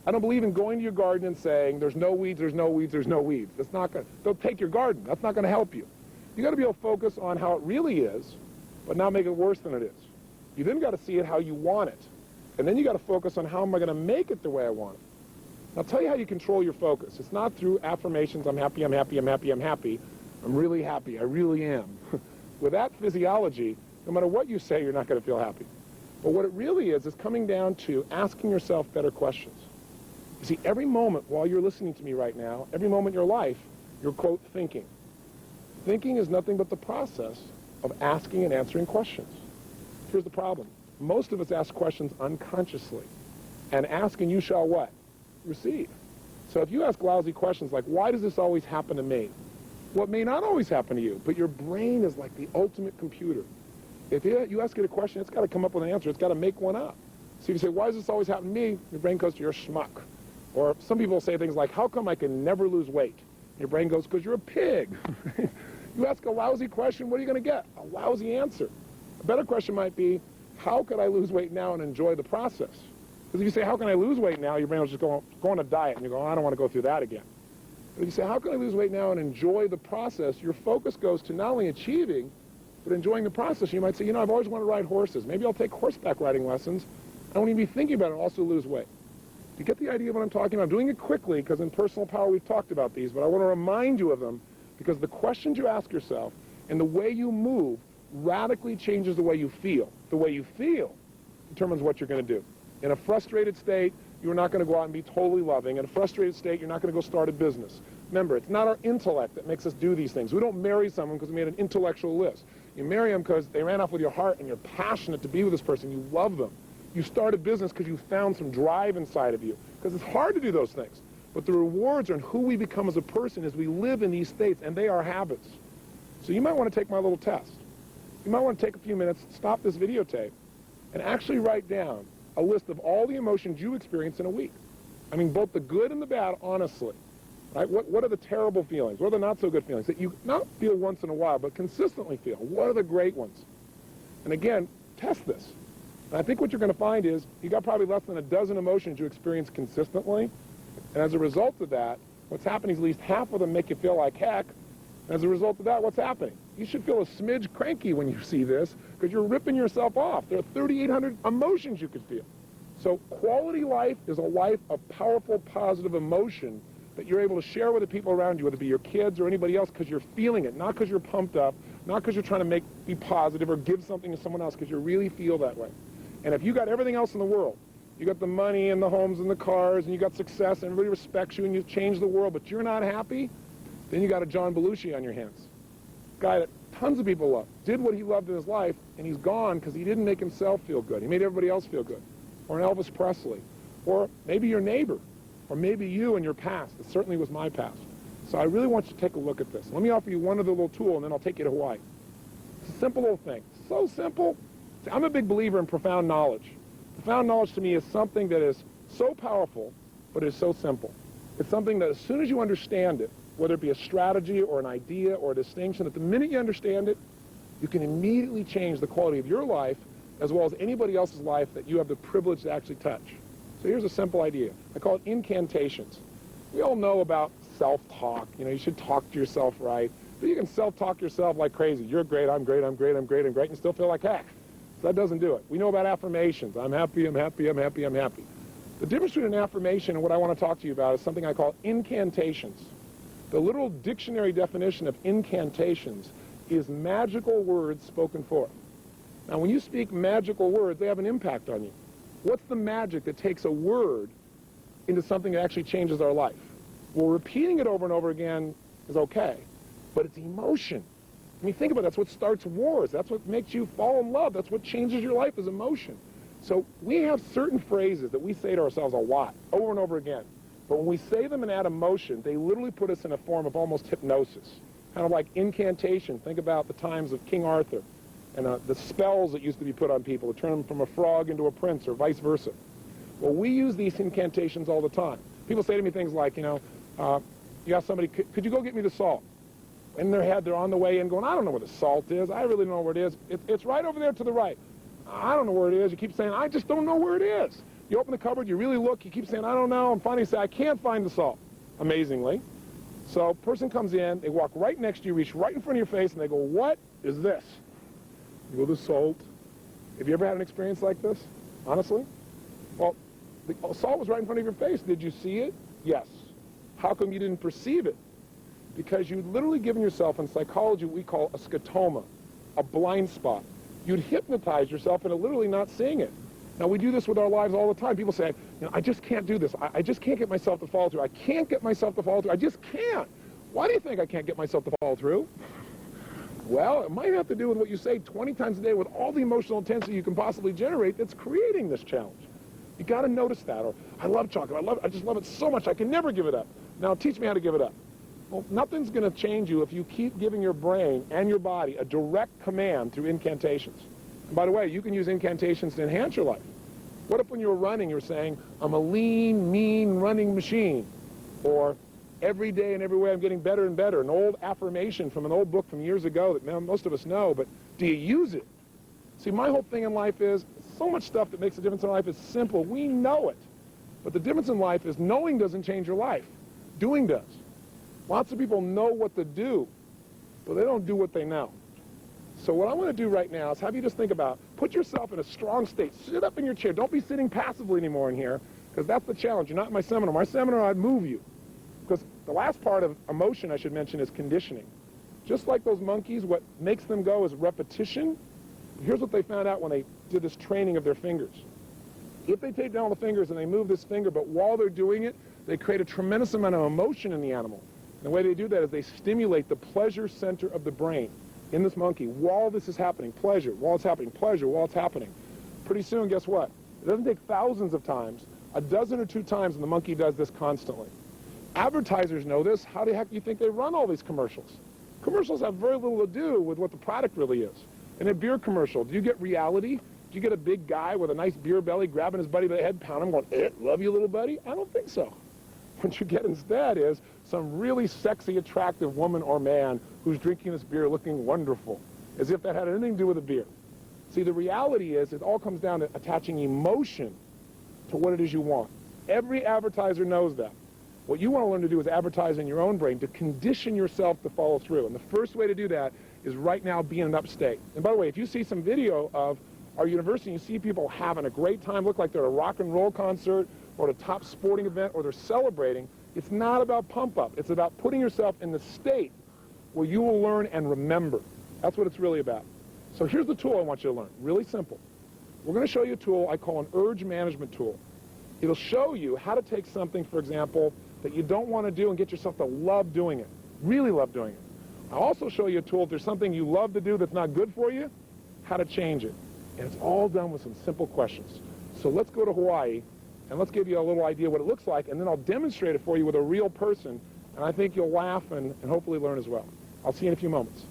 I don't believe in going to your garden and saying, there's no weeds, there's no weeds, there's no weeds. That's not going to, don't take your garden. That's not going to help you. You got to be able to focus on how it really is, but not make it worse than it is. You then got to see it how you want it. And then you got to focus on how am I going to make it the way I want it. And I'll tell you how you control your focus. It's not through affirmations, I'm happy, I'm happy, I'm happy, I'm happy. I'm really happy, I really am. With that physiology, no matter what you say, you're not going to feel happy. But what it really is coming down to asking yourself better questions. You see, every moment while you're listening to me right now, every moment in your life, you're, quote, thinking. Thinking is nothing but the process of asking and answering questions. Here's the problem. Most of us ask questions unconsciously. And ask and you shall what? Receive. So if you ask lousy questions like, why does this always happen to me? Well, it may not always happen to you, but your brain is like the ultimate computer. If you ask it a question, it's got to come up with an answer. It's got to make one up. So if you say, why does this always happen to me? Your brain goes to your schmuck. Or some people say things like, how come I can never lose weight? Your brain goes, because you're a pig. You ask a lousy question, what are you going to get? A lousy answer. A better question might be, how could I lose weight now and enjoy the process? Because if you say, how can I lose weight now, your brain will just go on a diet, and you go, oh, I don't want to go through that again. But if you say, how can I lose weight now and enjoy the process, your focus goes to not only achieving, but enjoying the process. You might say, I've always wanted to ride horses. Maybe I'll take horseback riding lessons. I won't even be thinking about it, I'll also lose weight. Do you get the idea of what I'm talking about? I'm doing it quickly because in Personal Power we've talked about these, but I want to remind you of them because the questions you ask yourself and the way you move radically changes the way you feel. The way you feel determines what you're going to do. In a frustrated state, you're not going to go out and be totally loving. In a frustrated state, you're not going to go start a business. Remember, it's not our intellect that makes us do these things. We don't marry someone because we made an intellectual list. You marry them because they ran off with your heart and you're passionate to be with this person. You love them. You start a business because you found some drive inside of you. Because it's hard to do those things. But the rewards are in who we become as a person as we live in these states, and they are habits. So you might want to take my little test. You might want to take a few minutes, stop this videotape, and actually write down a list of all the emotions you experience in a week. I mean, both the good and the bad, honestly. Right? What are the terrible feelings? What are the not-so-good feelings that you not feel once in a while, but consistently feel? What are the great ones? And again, test this. And I think what you're going to find is you got probably less than a dozen emotions you experience consistently. And as a result of that, what's happening is at least half of them make you feel like heck. And as a result of that, what's happening? You should feel a smidge cranky when you see this because you're ripping yourself off. There are 3,800 emotions you could feel. So quality life is a life of powerful, positive emotion that you're able to share with the people around you, whether it be your kids or anybody else, because you're feeling it, not because you're pumped up, not because you're trying to be positive or give something to someone else, because you really feel that way. And if you got everything else in the world, you got the money and the homes and the cars, and you got success, and everybody respects you, and you've changed the world, but you're not happy, then you got a John Belushi on your hands. A guy that tons of people love, did what he loved in his life, and he's gone because he didn't make himself feel good. He made everybody else feel good. Or an Elvis Presley. Or maybe your neighbor. Or maybe you and your past. It certainly was my past. So I really want you to take a look at this. Let me offer you one other little tool, and then I'll take you to Hawaii. It's a simple little thing. So simple. See, I'm a big believer in profound knowledge. Profound knowledge to me is something that is so powerful, but is so simple. It's something that as soon as you understand it, whether it be a strategy or an idea or a distinction, that the minute you understand it, you can immediately change the quality of your life as well as anybody else's life that you have the privilege to actually touch. So here's a simple idea. I call it incantations. We all know about self-talk. You know, you should talk to yourself right. But you can self-talk yourself like crazy. You're great, I'm great, I'm great, I'm great, I'm great, and still feel like heck. So that doesn't do it. We know about affirmations. I'm happy, I'm happy, I'm happy, I'm happy. The difference between an affirmation and what I want to talk to you about is something I call incantations. The literal dictionary definition of incantations is magical words spoken forth. Now, when you speak magical words, they have an impact on you. What's the magic that takes a word into something that actually changes our life? Well, repeating it over and over again is okay, but it's emotion. I mean, think about it. That's what starts wars. That's what makes you fall in love. That's what changes your life is emotion. So we have certain phrases that we say to ourselves a lot, over and over again. But when we say them and add emotion, they literally put us in a form of almost hypnosis, kind of like incantation. Think about the times of King Arthur and the spells that used to be put on people to turn them from a frog into a prince or vice versa. Well, we use these incantations all the time. People say to me things like, you ask somebody, could you go get me the salt? In their head, they're on the way in going, I don't know where the salt is. I really don't know where it is. It's right over there to the right. I don't know where it is. You keep saying, I just don't know where it is. You open the cupboard, you really look, you keep saying, I don't know, and finally you say, I can't find the salt, amazingly. So person comes in, they walk right next to you, reach right in front of your face, and they go, what is this? You go, the salt. Have you ever had an experience like this, honestly? Well, the salt was right in front of your face. Did you see it? Yes. How come you didn't perceive it? Because you'd literally given yourself, in psychology, what we call a scotoma, a blind spot. You'd hypnotize yourself into literally not seeing it. Now, we do this with our lives all the time. People say, I just can't do this. I just can't get myself to follow through. I can't get myself to follow through. I just can't. Why do you think I can't get myself to follow through? Well, it might have to do with what you say 20 times a day with all the emotional intensity you can possibly generate that's creating this challenge. You got to notice that. Or, I love chocolate. I just love it so much I can never give it up. Now, teach me how to give it up. Well, nothing's going to change you if you keep giving your brain and your body a direct command through incantations. And by the way, you can use incantations to enhance your life. What if when you were running, you were saying, I'm a lean, mean running machine? Or every day and every way I'm getting better and better. An old affirmation from an old book from years ago that most of us know, but do you use it? See, my whole thing in life is so much stuff that makes a difference in life is simple. We know it. But the difference in life is knowing doesn't change your life. Doing does. Lots of people know what to do, but they don't do what they know. So what I want to do right now is have you just think about, put yourself in a strong state. Sit up in your chair. Don't be sitting passively anymore in here, because that's the challenge. You're not in my seminar. My seminar, I'd move you. Because the last part of emotion, I should mention, is conditioning. Just like those monkeys, what makes them go is repetition. Here's what they found out when they did this training of their fingers. If they take down the fingers and they move this finger, but while they're doing it, they create a tremendous amount of emotion in the animal. And the way they do that is they stimulate the pleasure center of the brain in this monkey while this is happening. Pleasure, while it's happening. Pleasure, while it's happening. Pretty soon, guess what? It doesn't take thousands of times, a dozen or two times, and the monkey does this constantly. Advertisers know this. How the heck do you think they run all these commercials? Commercials have very little to do with what the product really is. In a beer commercial, do you get reality? Do you get a big guy with a nice beer belly grabbing his buddy by the head, pounding him, going, love you, little buddy? I don't think so. What you get instead is some really sexy, attractive woman or man who's drinking this beer looking wonderful, as if that had anything to do with the beer. See, the reality is it all comes down to attaching emotion to what it is you want. Every advertiser knows that. What you want to learn to do is advertise in your own brain to condition yourself to follow through. And the first way to do that is right now be in an upstate. And by the way, if you see some video of our university, you see people having a great time, look like they're at a rock and roll concert or at a top sporting event, or they're celebrating, it's not about pump up. It's about putting yourself in the state where you will learn and remember. That's what it's really about. So here's the tool I want you to learn. Really simple. We're going to show you a tool I call an urge management tool. It'll show you how to take something, for example, that you don't want to do and get yourself to love doing it, really love doing it. I'll also show you a tool if there's something you love to do that's not good for you, how to change it. And it's all done with some simple questions. So let's go to Hawaii, and let's give you a little idea what it looks like, and then I'll demonstrate it for you with a real person, and I think you'll laugh and hopefully learn as well. I'll see you in a few moments.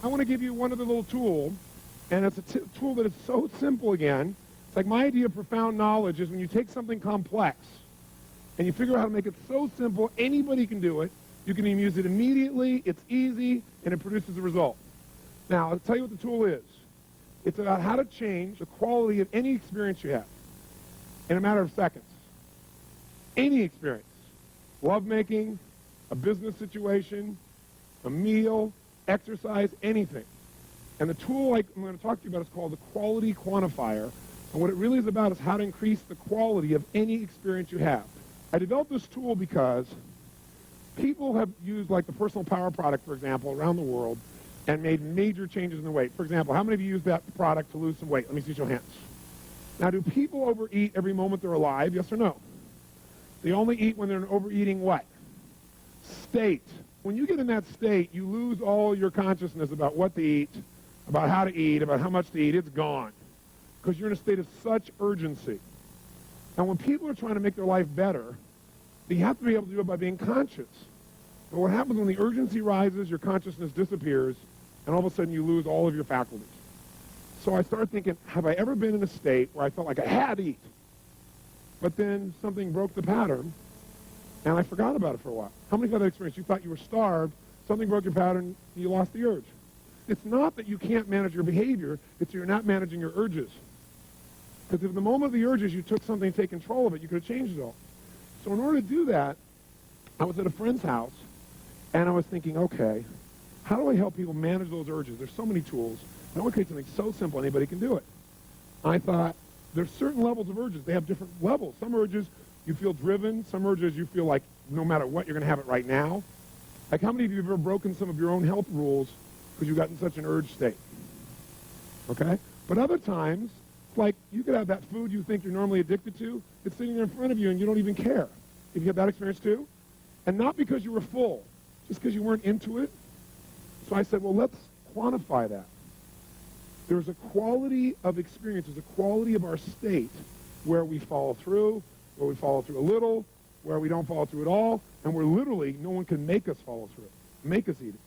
I want to give you one other little tool, and it's a tool that is so simple again. It's like my idea of profound knowledge is when you take something complex and you figure out how to make it so simple, anybody can do it. You can even use it immediately, it's easy, and it produces a result. Now, I'll tell you what the tool is. It's about how to change the quality of any experience you have in a matter of seconds. Any experience. Lovemaking, a business situation, a meal, exercise, anything. And the tool I'm going to talk to you about is called the quality quantifier. And what it really is about is how to increase the quality of any experience you have. I developed this tool because people have used like the personal power product, for example, around the world and made major changes in their weight. For example, how many of you use that product to lose some weight? Let me see your hands. Now, do people overeat every moment they're alive? Yes or no? They only eat when they're in an overeating what? State. When you get in that state, you lose all your consciousness about what to eat, about how to eat, about how much to eat. It's gone because you're in a state of such urgency. And when people are trying to make their life better, they have to be able to do it by being conscious. But what happens when the urgency rises, your consciousness disappears, and all of a sudden you lose all of your faculties. So I started thinking, have I ever been in a state where I felt like I had to eat, but then something broke the pattern, and I forgot about it for a while? How many of you had that experience? You thought you were starved, something broke your pattern, and you lost the urge. It's not that you can't manage your behavior, it's that you're not managing your urges. Because if the moment of the urges you took something to take control of it, you could have changed it all. So in order to do that, I was at a friend's house, and I was thinking, okay, how do I help people manage those urges? There's so many tools. I want to create something so simple anybody can do it. I thought, there's certain levels of urges. They have different levels. Some urges you feel driven. Some urges you feel like no matter what, you're going to have it right now. Like how many of you have ever broken some of your own health rules because you got in such an urge state? Okay? But other times, like you could have that food you think you're normally addicted to. It's sitting there in front of you and you don't even care. Have you had that experience too? And not because you were full, just because you weren't into it. So I said, well, let's quantify that. There's a quality of experience, there's a quality of our state where we follow through, where we follow through a little, where we don't follow through at all, and where literally no one can make us follow through, make us eat it.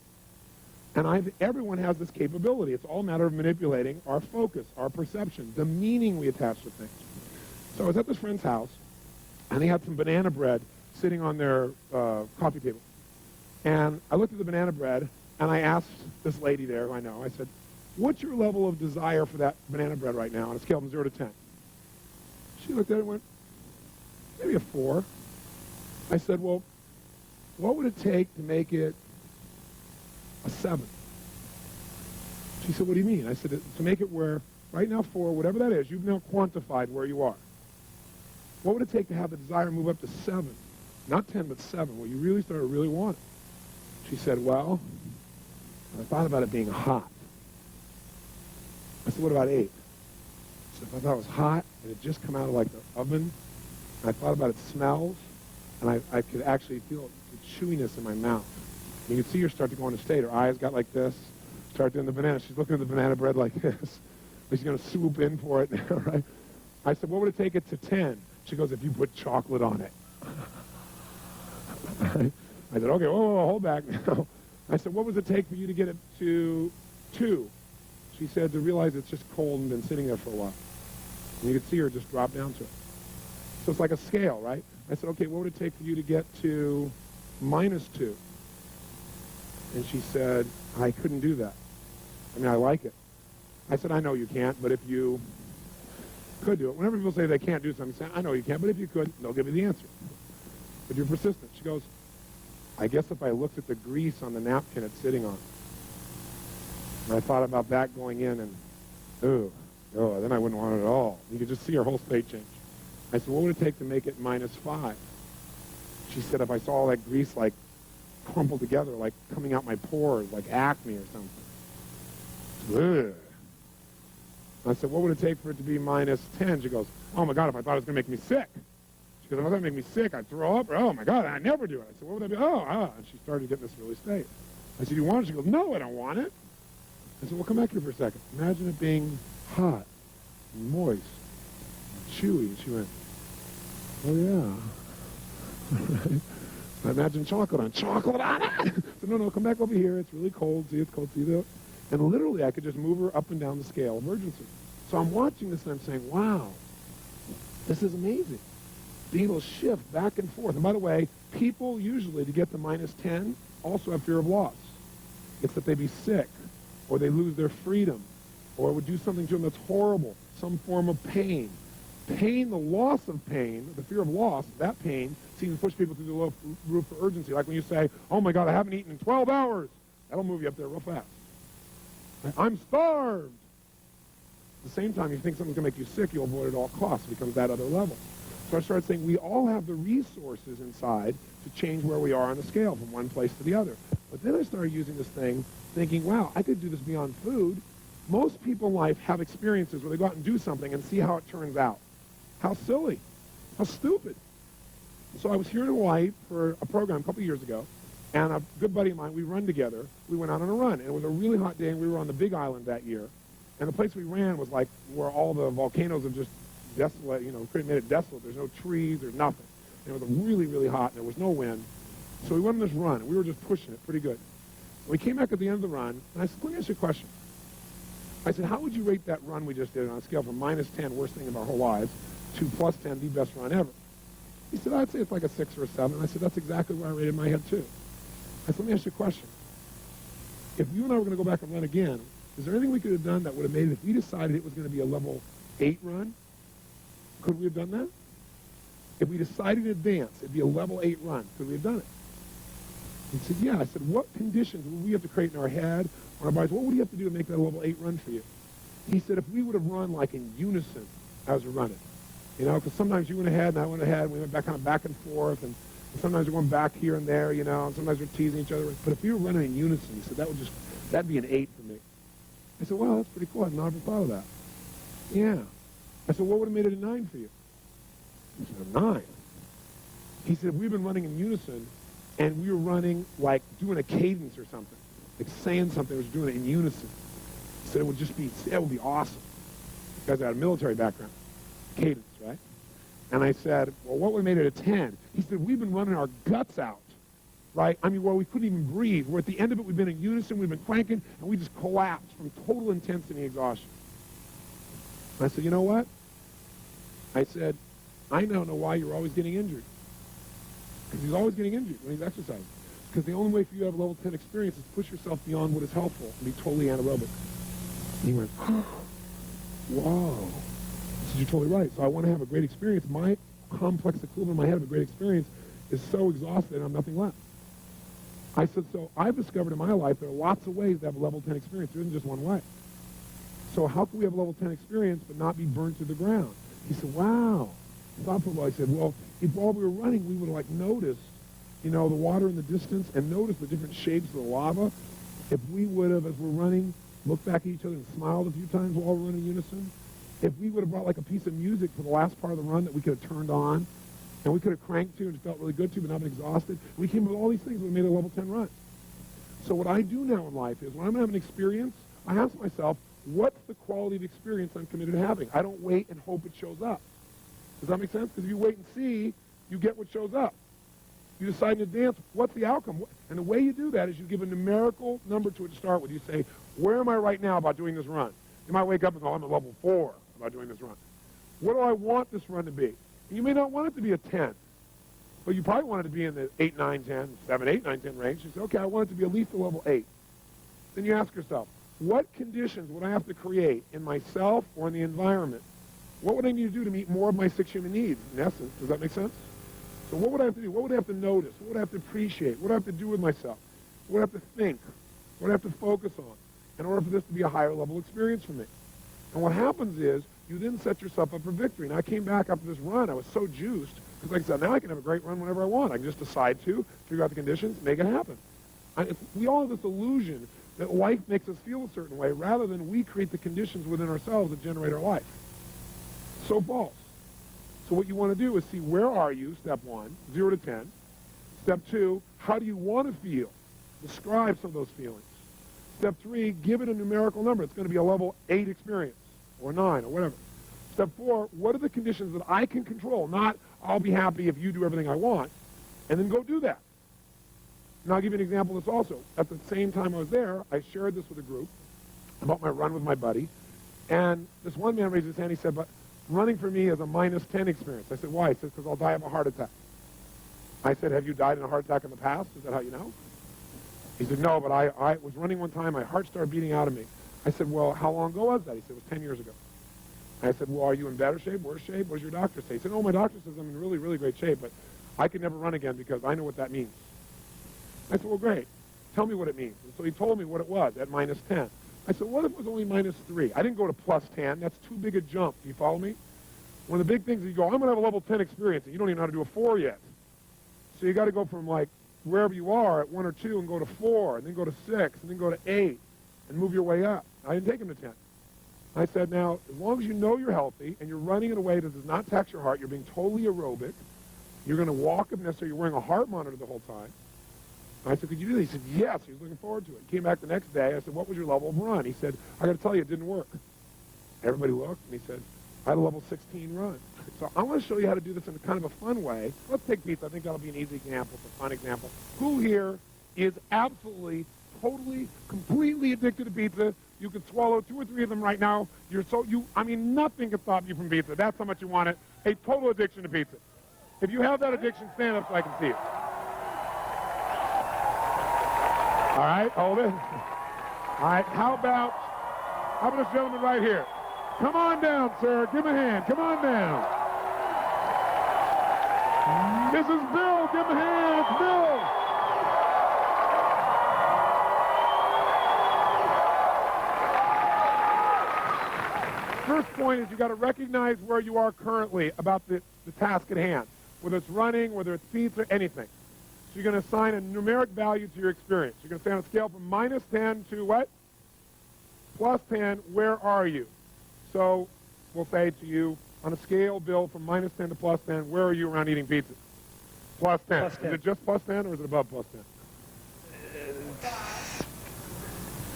And everyone has this capability. It's all a matter of manipulating our focus, our perception, the meaning we attach to things. So I was at this friend's house, and they had some banana bread sitting on their coffee table. And I looked at the banana bread, and I asked this lady there, who I know, I said, what's your level of desire for that banana bread right now on a scale from 0 to 10? She looked at it and went, maybe a 4. I said, well, what would it take to make it a 7? She said, what do you mean? I said, to make it where, right now 4, whatever that is, you've now quantified where you are. What would it take to have the desire move up to 7? Not 10, but 7, where you really start to really want it. She said, well, I thought about it being hot. I said, what about 8? She said, if I thought it was hot, and it just come out of like the oven, and I thought about its smells, and I could actually feel the chewiness in my mouth. And you can see her start to go into state. Her eyes got like this, start doing the banana. She's looking at the banana bread like this. She's going to swoop in for it now, right? I said, what would it take it to 10? She goes, if you put chocolate on it. I said, okay, whoa, hold back now. I said, what would it take for you to get it to 2? She said, to realize it's just cold and been sitting there for a while. And you could see her just drop down to it. So it's like a scale, right? I said, okay, what would it take for you to get to -2? And she said, I couldn't do that. I mean, I like it. I said, I know you can't, but if you could do it. Whenever people say they can't do something, I say, I know you can't, but if you could, they'll give you the answer. If you're persistent. She goes, I guess if I looked at the grease on the napkin it's sitting on. And I thought about that going in and, then I wouldn't want it at all. You could just see her whole state change. I said, what would it take to make it -5? She said, if I saw all that grease like crumpled together, like coming out my pores, like acne or something. Ugh. I said, what would it take for it to be -10? She goes, oh my God, if I thought it was going to make me sick. She goes, if I thought it would make me sick, I'd throw up. Or, oh my God, I never do it. I said, what would that be? And she started getting this really state. I said, you want it? She goes, no, I don't want it. I said, well, come back here for a second. Imagine it being hot, and moist, and chewy. And she went, oh yeah. I imagine chocolate on it. I said, no, come back over here. It's really cold. See, it's cold. See that? And literally, I could just move her up and down the scale of urgency. So I'm watching this and I'm saying, wow, this is amazing. Being able to shift back and forth. And by the way, people usually, to get to -10, also have fear of loss. It's that they be sick, or they lose their freedom, or it would do something to them that's horrible, some form of pain. Pain, the loss of pain, the fear of loss, that pain seems to push people through the low roof for urgency. Like when you say, oh my God, I haven't eaten in 12 hours. That'll move you up there real fast. I'm starved. At the same time, you think something's going to make you sick, you'll avoid it at all costs. It becomes that other level. So I started saying we all have the resources inside to change where we are on the scale from one place to the other. But then I started using this thing, thinking, wow, I could do this beyond food. Most people in life have experiences where they go out and do something and see how it turns out. How silly. How stupid. So I was here in Hawaii for a program a couple years ago, and a good buddy of mine, we run together. We went out on a run, and it was a really hot day, and we were on the Big Island that year. And the place we ran was like where all the volcanoes have just desolate, made it desolate. There's no trees, there's nothing. And it was really, really hot, and there was no wind. So we went on this run, and we were just pushing it pretty good. And we came back at the end of the run, and I said, let me ask you a question. I said, how would you rate that run we just did on a scale from -10, worst thing of our whole lives, to +10, the best run ever? He said, I'd say it's like a 6 or a 7. And I said, that's exactly where I rated my head, too. I said, let me ask you a question. If you and I were going to go back and run again, is there anything we could have done that would have made it, if we decided it was going to be a level 8 run, could we have done that? If we decided in advance it'd be a level 8 run, could we have done it? He said, yeah. I said, what conditions would we have to create in our head, or our bodies? What would you have to do to make that a level 8 run for you? He said, if we would have run like in unison as we're running, because sometimes you went ahead and I went ahead, and we went kind of back and forth, and sometimes we're going back here and there, and sometimes we're teasing each other. But if we were running in unison, he said, that'd be an 8 for me. I said, wow, that's pretty cool. I've never thought of that. Yeah. I said, what would have made it a 9 for you? He said, a 9. He said, if we've been running in unison, and we were running like doing a cadence or something, like saying something, was doing it in unison. He said, it would be awesome. Because I had a military background. Cadence, right? And I said, well, what would have made it a 10? He said, we've been running our guts out, right? I mean, we couldn't even breathe. We're at the end of it. We've been in unison. We've been cranking, and we just collapsed from total intensity and exhaustion. And I said, you know what? I said, I now know why you're always getting injured. Because he's always getting injured when he's exercising. Because the only way for you to have a level 10 experience is to push yourself beyond what is helpful and be totally anaerobic. And he went, wow. I said, you're totally right. So I want to have a great experience. My complex equivalent in my head of a great experience is so exhausted I'm nothing left. I said, so I've discovered in my life there are lots of ways to have a level 10 experience. There isn't just one way. So how can we have a level 10 experience but not be burnt to the ground? He said, wow. Thoughtful. I said, well, if while we were running we would have noticed, the water in the distance and noticed the different shapes of the lava, if we would have, as we're running, looked back at each other and smiled a few times while we're running in unison, if we would have brought like a piece of music for the last part of the run that we could have turned on, and we could have cranked to and it felt really good to, but not been exhausted, we came up with all these things that made a level 10 run. So what I do now in life is when I'm having an experience, I ask myself, what's the quality of experience I'm committed to having? I don't wait and hope it shows up. Does that make sense? Because if you wait and see, you get what shows up. You decide in advance, what's the outcome? And the way you do that is you give a numerical number to it to start with. You say, where am I right now about doing this run? You might wake up and go, I'm at level 4 about doing this run. What do I want this run to be? And you may not want it to be a 10, but you probably want it to be in the 8, 9, 10, 7, 8, 9, 10 range. You say, okay, I want it to be at least a level 8. Then you ask yourself, what conditions would I have to create in myself or in the environment? What would I need to do to meet more of my 6 human needs, in essence? Does that make sense? So what would I have to do? What would I have to notice? What would I have to appreciate? What would I have to do with myself? What would I have to think? What would I have to focus on in order for this to be a higher level experience for me? And what happens is you then set yourself up for victory. And I came back after this run. I was so juiced because, like I said, now I can have a great run whenever I want. I can just decide to, figure out the conditions, make it happen. We all have this illusion that life makes us feel a certain way rather than we create the conditions within ourselves that generate our life. So false. So what you want to do is see where are you, step 1, 0 to 10. Step 2, how do you want to feel? Describe some of those feelings. Step 3, give it a numerical number. It's going to be a level 8 experience or 9 or whatever. Step 4, what are the conditions that I can control? Not I'll be happy if you do everything I want. And then go do that. And I'll give you an example of this also. At the same time I was there, I shared this with a group about my run with my buddy. And this one man raised his hand. He said, but running for me is a -10 experience. I said, why? He said, because I'll die of a heart attack. I said, have you died in a heart attack in the past? Is that how you know? He said, no, but I was running one time. My heart started beating out of me. I said, well, how long ago was that? He said, it was 10 years ago. I said, well, are you in better shape, worse shape? What does your doctor say? He said, oh, my doctor says I'm in really, really great shape, but I can never run again because I know what that means. I said, well, great. Tell me what it means. And so he told me what it was at -10. I said, what if it was only -3? I didn't go to +10. That's too big a jump. Do you follow me? One of the big things is you go, I'm going to have a level 10 experience, and you don't even know how to do a 4 yet. So you got to go from, like, wherever you are at 1 or 2 and go to 4, and then go to 6, and then go to 8, and move your way up. I didn't take him to 10. I said, now, as long as you know you're healthy, and you're running in a way that does not tax your heart, you're being totally aerobic, you're going to walk if necessary, you're wearing a heart monitor the whole time. I said, could you do that? He said, yes. He was looking forward to it. He came back the next day. I said, what was your level of run? He said, I got to tell you, it didn't work. Everybody looked, and he said, I had a level 16 run. So I want to show you how to do this in a kind of a fun way. Let's take pizza. I think that'll be an easy example. It's a fun example. Who here is absolutely, totally, completely addicted to pizza? You could swallow 2 or 3 of them right now. Nothing can stop you from pizza. That's how much you want it. A total addiction to pizza. If you have that addiction, stand up so I can see it. All right, hold it. All right, how about this gentleman right here? Come on down, sir. Give him a hand. Come on down. This is Bill. Give him a hand. It's Bill. First point is you got to recognize where you are currently about the task at hand, whether it's running, whether it's pizza, anything. So you're going to assign a numeric value to your experience. You're going to say on a scale from -10 to what? +10, where are you? So we'll say to you, on a scale, Bill, from -10 to +10, where are you around eating pizza? +10. Is it just +10 or is it above +10?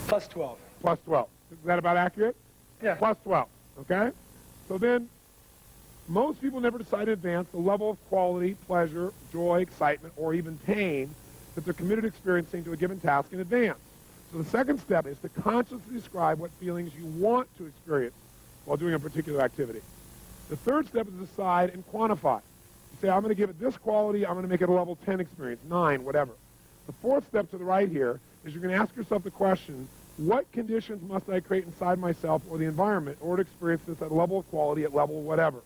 +12. +12. Is that about accurate? Yeah. +12. Okay? So then, most people never decide in advance the level of quality, pleasure, joy, excitement, or even pain that they're committed to experiencing to a given task in advance. So the second step is to consciously describe what feelings you want to experience while doing a particular activity. The third step is to decide and quantify. You say, I'm going to give it this quality, I'm going to make it a level 10 experience, 9, whatever. The fourth step to the right here is you're going to ask yourself the question, what conditions must I create inside myself or the environment in order to experience this at a level of quality, at level whatever?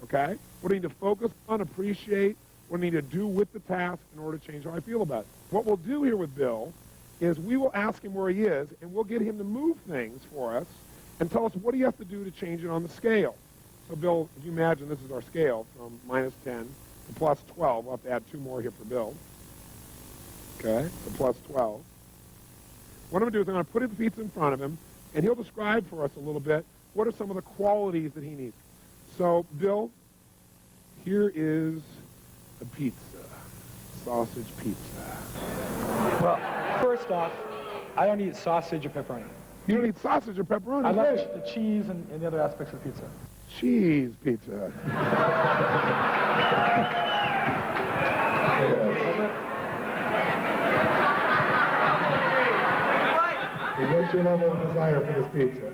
Okay? What do I need to focus on, appreciate, what do I need to do with the task in order to change how I feel about it? What we'll do here with Bill is we will ask him where he is, and we'll get him to move things for us and tell us what he has to do to change it on the scale. So, Bill, if you imagine this is our scale from -10 to +12. We'll have to add 2 more here for Bill. Okay, so +12. What I'm going to do is I'm going to put his pizza in front of him, and he'll describe for us a little bit what are some of the qualities that he needs. So, Bill, here is a pizza, sausage pizza. Well, first off, I don't eat sausage or pepperoni. You don't eat sausage or pepperoni. I fish. like the cheese and the other aspects of pizza. Cheese pizza. What's your level of desire for this pizza?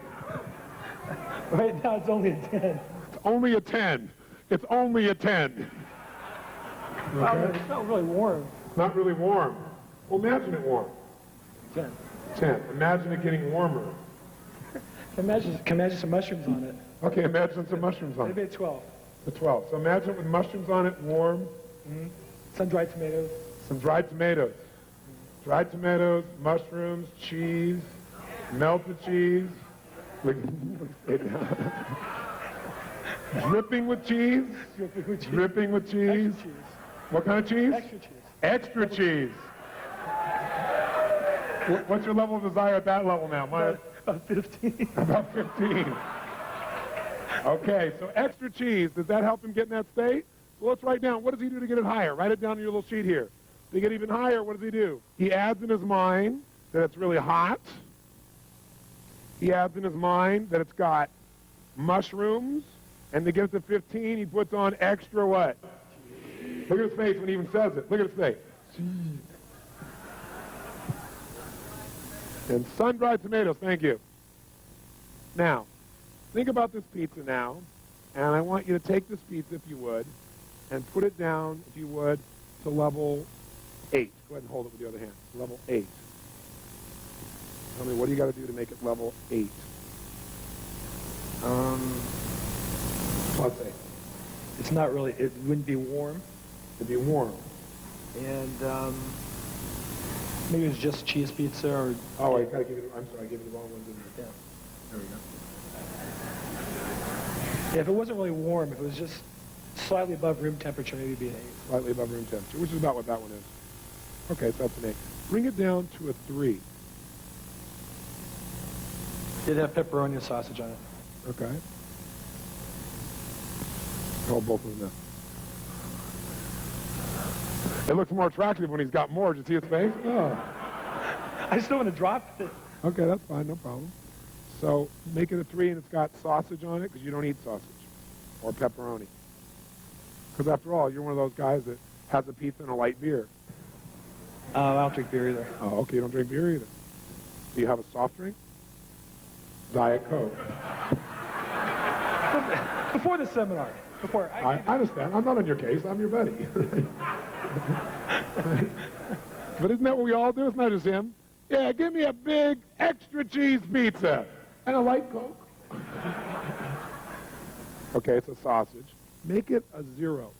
Right now it's only a 10. It's only a 10. It's only a 10. Okay. It's not really warm. Not really warm. Well, imagine it warm. 10. 10. Imagine it getting warmer. Can imagine some mushrooms on it. Okay, imagine some mushrooms on Maybe it. a 12. The 12. So imagine it with mushrooms on it, warm. Mm-hmm. Sun-dried tomatoes. Some dried tomatoes. Dried tomatoes, mushrooms, cheese, melted cheese. Dripping with cheese. Dripping with cheese. Extra cheese. What kind of cheese? Extra cheese. Extra cheese. What's your level of desire at that level now? About 15. About 15. Okay, so extra cheese. Does that help him get in that state? So let's write down, what does he do to get it higher? Write it down on your little sheet here. To get even higher, what does he do? He adds in his mind that it's really hot. He adds in his mind that it's got mushrooms. And to get it to 15, he puts on extra what? Look at his face when he even says it. Look at his face. And sun-dried tomatoes, thank you. Now, think about this pizza now, and I want you to take this pizza, if you would, and put it down, if you would, to level 8. Go ahead and hold it with the other hand. Level 8. Tell me, what do you got to do to make it level 8? Let's say. It's not really, it wouldn't be warm. It'd be warm. And maybe it's just cheese pizza or... Oh, I gotta give you, I'm sorry, I gave you the wrong one, didn't I? Yeah. There we go. Yeah, if it wasn't really warm, if it was just slightly above room temperature, maybe it'd be an 8. Slightly above room temperature, which is about what that one is. Okay, so that's an 8. Bring it down to a 3. It'd have pepperoni and sausage on it. Okay. Hold both of them now. It looks more attractive when he's got more. Did you see his face? Oh. I still want to drop it. Okay, that's fine, no problem. So make it a 3 and it's got sausage on it because you don't eat sausage or pepperoni. Because after all, you're one of those guys that has a pizza and a light beer. I don't drink beer either. Oh, okay, you don't drink beer either. Do you have a soft drink? Diet Coke. Before the seminar. Before I understand. I'm not on your case. I'm your buddy. But isn't that what we all do? It's not just him. Yeah, give me a big extra cheese pizza and a light Coke. Okay, it's a sausage. Make it a 0.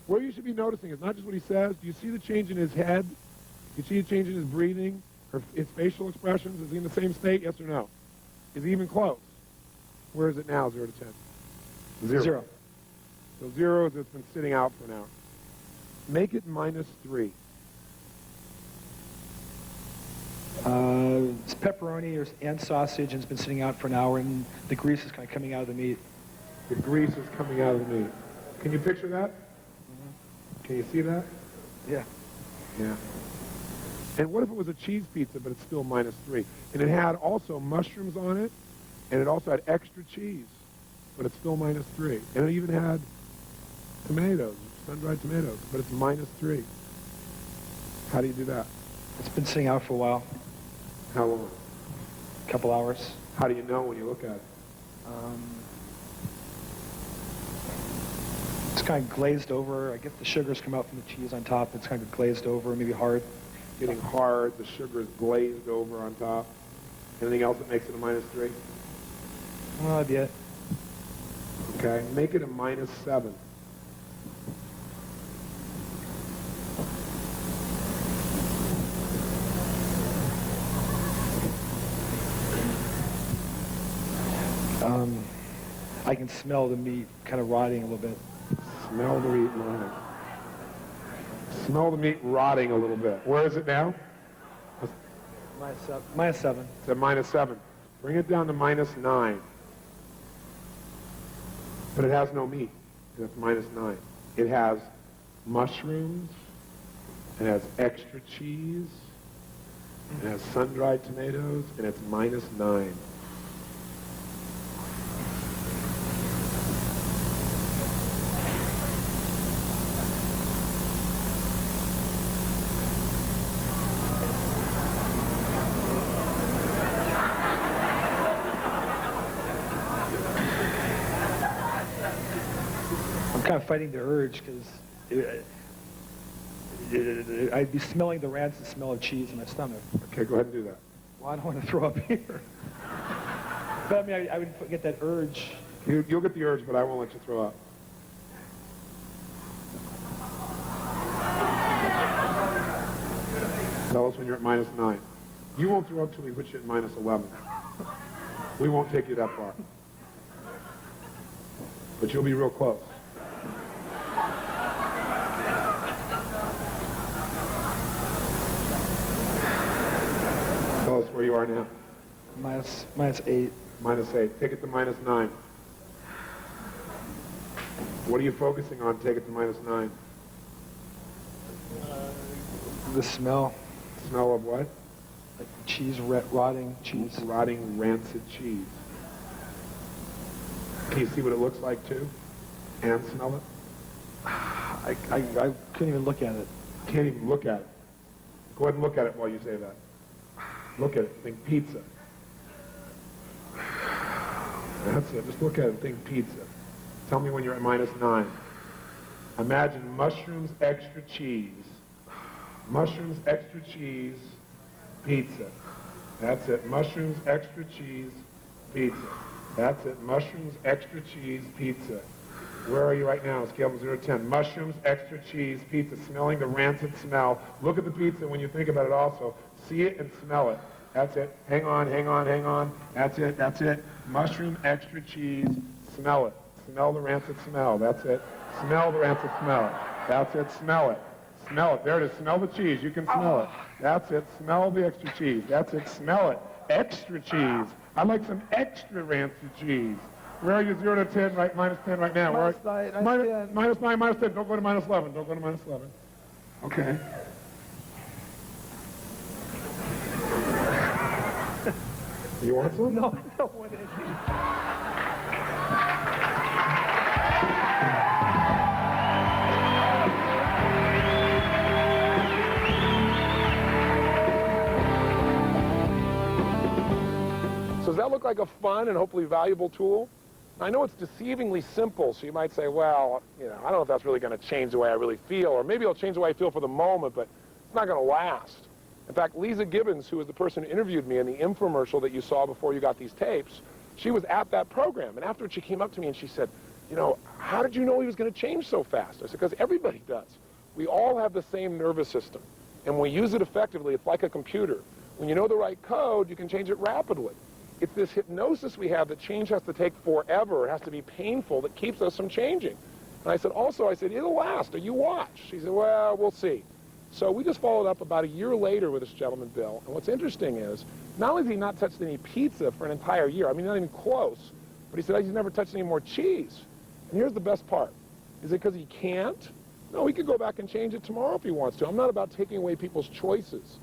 What you should be noticing is not just what he says. Do you see the change in his head? Do you see the change in his breathing? Or his facial expressions? Is he in the same state? Yes or no? Is he even close? Where is it now, 0 to 10? 0. So 0 is it's been sitting out for an hour. Make it -3. It's pepperoni and sausage, and it's been sitting out for an hour, and the grease is kind of coming out of the meat. The grease is coming out of the meat. Can you picture that? Mm-hmm. Can you see that? Yeah. Yeah. And what if it was a cheese pizza, but it's still -3? And it had also mushrooms on it, and it also had extra cheese, but it's still -3. And it even had tomatoes, sun-dried tomatoes, but it's -3. How do you do that? It's been sitting out for a while, How long? a couple hours. How do you know when you look at it? It's kind of glazed over. I guess the sugars come out from the cheese on top. It's kind of glazed over, maybe hard. Getting hard, the sugar is glazed over on top. Anything else that makes it a -3? Well, that'd be it. Okay, make it a -7. I can smell the meat kind of rotting a little bit. Smell the meat rotting. Smell the meat rotting a little bit. Where is it now? -7. It's at -7. Bring it down to -9. But it has no meat. It's -9. It has mushrooms. It has extra cheese. It has sun-dried tomatoes, and it's -9. I'm kind of fighting the urge because I'd be smelling the rancid smell of cheese in my stomach. Okay, go ahead and do that. Well, I don't want to throw up here. But I mean, I would get that urge. You'll get the urge, but I won't let you throw up. Tell us when you're at -9. You won't throw up till we put you at -11. We won't take you that far. But you'll be real close. Tell us where you are now. -8. -8. Take it to -9. What are you focusing on? Take it to -9. The smell. Smell of what? Like cheese, rotting cheese. Rotting, rancid cheese. Can you see what it looks like too? And smell it? I couldn't even look at it. Can't even look at it. Go ahead and look at it while you say that. Look at it. Think pizza. That's it. Just look at it. Think pizza. Tell me when you're at -9. Imagine mushrooms, extra cheese. Mushrooms, extra cheese, pizza. That's it. Mushrooms, extra cheese, pizza. That's it. Mushrooms, extra cheese, pizza. Where are you right now? Scale from 0 to 10. Mushrooms, extra cheese, pizza. Smelling the rancid smell. Look at the pizza when you think about it also. See it and smell it. That's it. Hang on, hang on, hang on. That's it, that's it. Mushroom, extra cheese, smell it. Smell the rancid smell. That's it. Smell the rancid smell. That's it. Smell it. Smell it. There it is. Smell the cheese. You can smell it. That's it. Smell the extra cheese. That's it. Smell it. Extra cheese. I'd like some extra rancid cheese. Where are you? 0 to 10, right? -10 right now. -9, -9, -10. Don't go to -11. Don't go to -11. Okay. You want some? No, I don't want it. So does that look like a fun and hopefully valuable tool? I know it's deceivingly simple, so you might say, well, I don't know if that's really going to change the way I really feel, or maybe it'll change the way I feel for the moment, but it's not going to last. In fact, Lisa Gibbons, who was the person who interviewed me in the infomercial that you saw before you got these tapes, she was at that program, and afterwards she came up to me and she said, how did you know he was going to change so fast? I said, because everybody does. We all have the same nervous system, and when we use it effectively, it's like a computer. When you know the right code, you can change it rapidly. It's this hypnosis we have that change has to take forever. It has to be painful that keeps us from changing. And I said, it'll last, or you watch. She said, well, we'll see. So we just followed up about a year later with this gentleman, Bill. And what's interesting is, not only has he not touched any pizza for an entire year, I mean, not even close, but he said he's never touched any more cheese. And here's the best part. Is it because he can't? No, he could go back and change it tomorrow if he wants to. I'm not about taking away people's choices.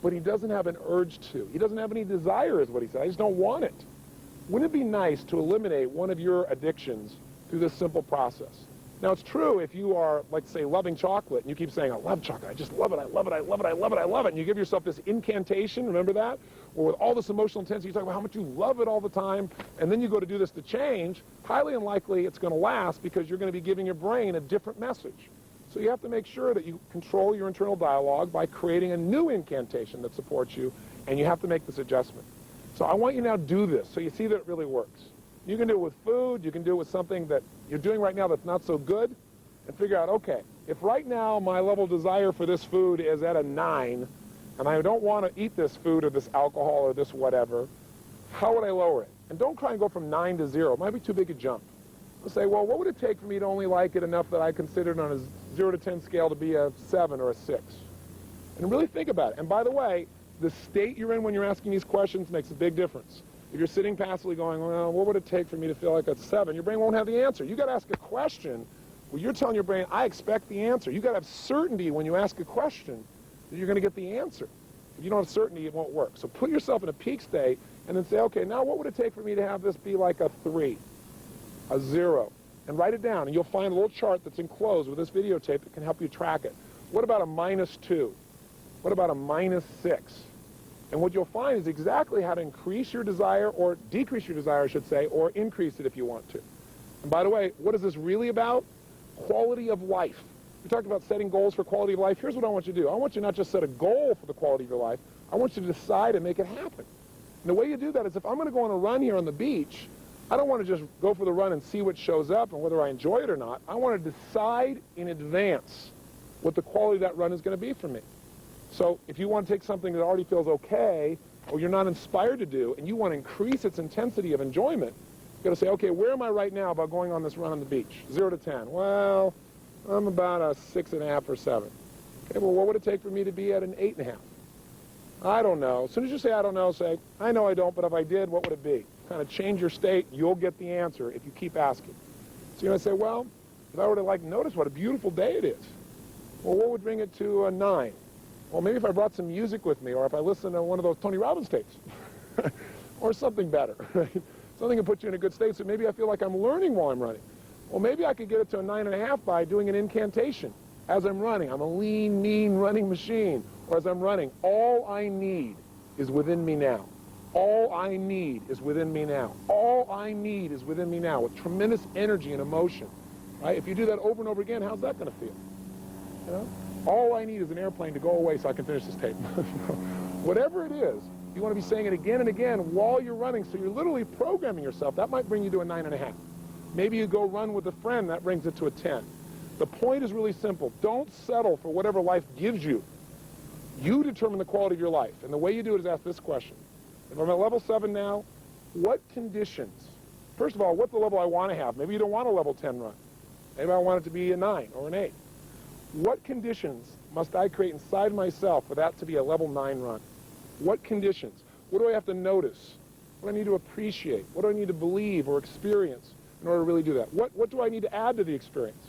But he doesn't have an urge to. He doesn't have any desire, is what he said. I just don't want it. Wouldn't it be nice to eliminate one of your addictions through this simple process? Now, it's true if you are, like, say, loving chocolate, and you keep saying, I love chocolate, I just love it, I love it, I love it, I love it, I love it, and you give yourself this incantation, remember that? Or with all this emotional intensity, you talk about how much you love it all the time, and then you go to do this to change, highly unlikely it's going to last because you're going to be giving your brain a different message. So you have to make sure that you control your internal dialogue by creating a new incantation that supports you, and you have to make this adjustment. So I want you now to do this so you see that it really works. You can do it with food, you can do it with something that you're doing right now that's not so good, and figure out, okay, if right now my level of desire for this food is at a 9, and I don't want to eat this food or this alcohol or this whatever, how would I lower it? And don't try and go from 9 to 0. It might be too big a jump. Let's say, well, what would it take for me to only like it enough that I considered on a 0 to 10 scale to be a 7 or a 6? And really think about it. And by the way, the state you're in when you're asking these questions makes a big difference. If you're sitting passively going, well, what would it take for me to feel like a 7? Your brain won't have the answer. You got to ask a question where you're telling your brain, I expect the answer. You got to have certainty when you ask a question that you're going to get the answer. If If you don't have certainty, it won't work. So put yourself in a peak state and then say, okay, now what would it take for me to have this be like a 3, a 0? And write it down, and you'll find a little chart that's enclosed with this videotape that can help you track it. What about a -2? What about a -6? And what you'll find is exactly how to increase your desire, or decrease your desire, I should say, or increase it if you want to. And by the way, what is this really about? Quality of life. We talked about setting goals for quality of life. Here's what I want you to do. I want you not just set a goal for the quality of your life. I want you to decide and make it happen. And the way you do that is, if I'm going to go on a run here on the beach, I don't want to just go for the run and see what shows up and whether I enjoy it or not. I want to decide in advance what the quality of that run is going to be for me. So if you want to take something that already feels okay, or you're not inspired to do, and you want to increase its intensity of enjoyment, you've got to say, okay, where am I right now about going on this run on the beach? 0 to 10. Well, I'm about a 6.5 or 7. Okay, well, what would it take for me to be at an 8.5? I don't know. As soon as you say I don't know, say, I know I don't, but if I did, what would it be? Kind of change your state. You'll get the answer if you keep asking. So you're going to say, well, if I were to notice what a beautiful day it is, well, what would bring it to a 9? Well, maybe if I brought some music with me, or if I listened to one of those Tony Robbins tapes, or something better, right? Something that puts you in a good state, so maybe I feel like I'm learning while I'm running. Well, maybe I could get it to a 9.5 by doing an incantation as I'm running. I'm a lean, mean running machine. Or as I'm running, all I need is within me now. All I need is within me now. All I need is within me now, with tremendous energy and emotion. Right? If you do that over and over again, how's that going to feel? You know? All I need is an airplane to go away so I can finish this tape. Whatever it is, you want to be saying it again and again while you're running, so you're literally programming yourself. That might bring you to a 9.5. Maybe you go run with a friend, that brings it to a 10. The point is really simple. Don't settle for whatever life gives you. You determine the quality of your life. And the way you do it is ask this question. If I'm at level 7 now, what conditions? First of all, what's the level I want to have? Maybe you don't want a level 10 run. Maybe I want it to be a 9 or an 8. What conditions must I create inside myself for that to be a level 9 run? What conditions? What do I have to notice? What do I need to appreciate? What do I need to believe or experience in order to really do that? What do I need to add to the experience?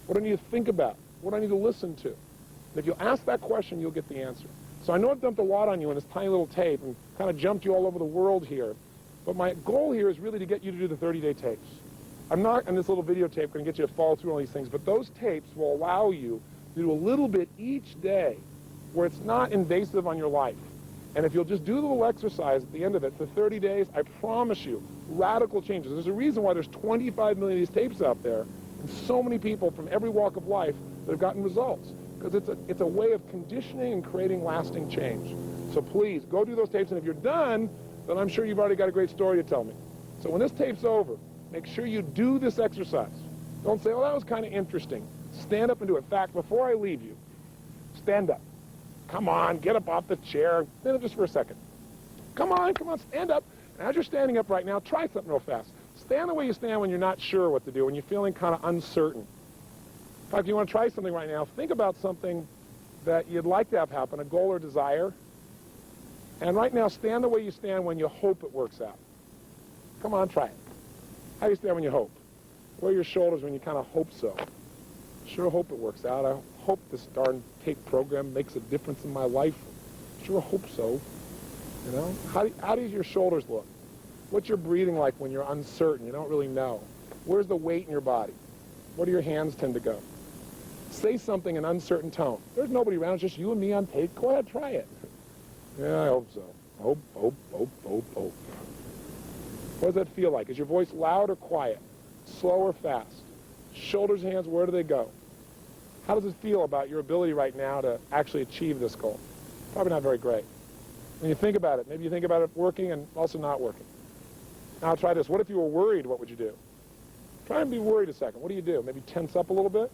What do I need to think about? What do I need to listen to? And if you'll ask that question, you'll get the answer. So I know I've dumped a lot on you in this tiny little tape and kind of jumped you all over the world here. But my goal here is really to get you to do the 30-day tapes. I'm not, in this little videotape, going to get you to follow through all these things, but those tapes will allow you to do a little bit each day where it's not invasive on your life. And if you'll just do the little exercise at the end of it for 30 days, I promise you, radical changes. There's a reason why there's 25 million of these tapes out there, and so many people from every walk of life that have gotten results. Because it's a way of conditioning and creating lasting change. So please, go do those tapes, and if you're done, then I'm sure you've already got a great story to tell me. So when this tape's over, make sure you do this exercise. Don't say, oh, that was kind of interesting. Stand up and do it. In fact, before I leave you, stand up. Come on, get up off the chair. Stand up just for a second. Come on, stand up. And as you're standing up right now, try something real fast. Stand the way you stand when you're not sure what to do, when you're feeling kind of uncertain. In fact, if you want to try something right now, think about something that you'd like to have happen, a goal or desire. And right now, stand the way you stand when you hope it works out. Come on, try it. How do you stand when you hope? Where are your shoulders when you kind of hope so? Sure hope it works out. I hope this darn tape program makes a difference in my life. Sure hope so. You know? How do your shoulders look? What's your breathing like when you're uncertain? You don't really know. Where's the weight in your body? Where do your hands tend to go? Say something in an uncertain tone. There's nobody around. It's just you and me on tape. Go ahead, try it. Yeah, I hope so. Hope, hope, hope, hope, hope. What does that feel like? Is your voice loud or quiet? Slow or fast? Shoulders, hands, where do they go? How does it feel about your ability right now to actually achieve this goal? Probably not very great. When you think about it, maybe you think about it working and also not working. Now try this. What if you were worried? What would you do? Try and be worried a second. What do you do? Maybe tense up a little bit?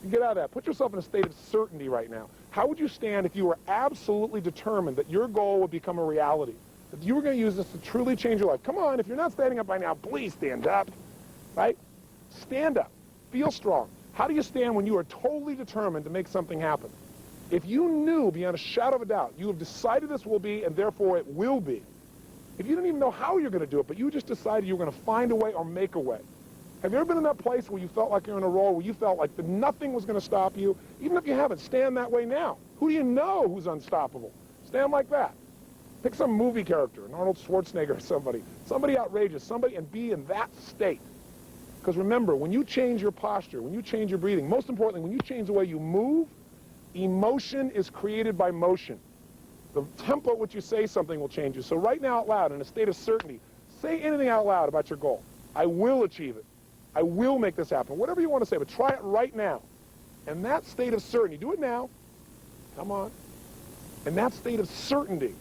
You get out of that. Put yourself in a state of certainty right now. How would you stand if you were absolutely determined that your goal would become a reality? That you were going to use this to truly change your life? Come on, if you're not standing up by now, please stand up. Right? Stand up. Feel strong. How do you stand when you are totally determined to make something happen? If you knew beyond a shadow of a doubt, you have decided this will be and therefore it will be. If you didn't even know how you're going to do it, but you just decided you were going to find a way or make a way. Have you ever been in that place where you felt like you're in a role, where you felt like nothing was going to stop you? Even if you haven't, stand that way now. Who do you know who's unstoppable? Stand like that. Pick some movie character, an Arnold Schwarzenegger or somebody outrageous, somebody, and be in that state. Because remember, when you change your posture, when you change your breathing, most importantly, when you change the way you move, emotion is created by motion. The tempo at which you say something will change you. So right now out loud, in a state of certainty, say anything out loud about your goal. I will achieve it. I will make this happen. Whatever you want to say, but try it right now. And that state of certainty, do it now. Come on. And that state of certainty,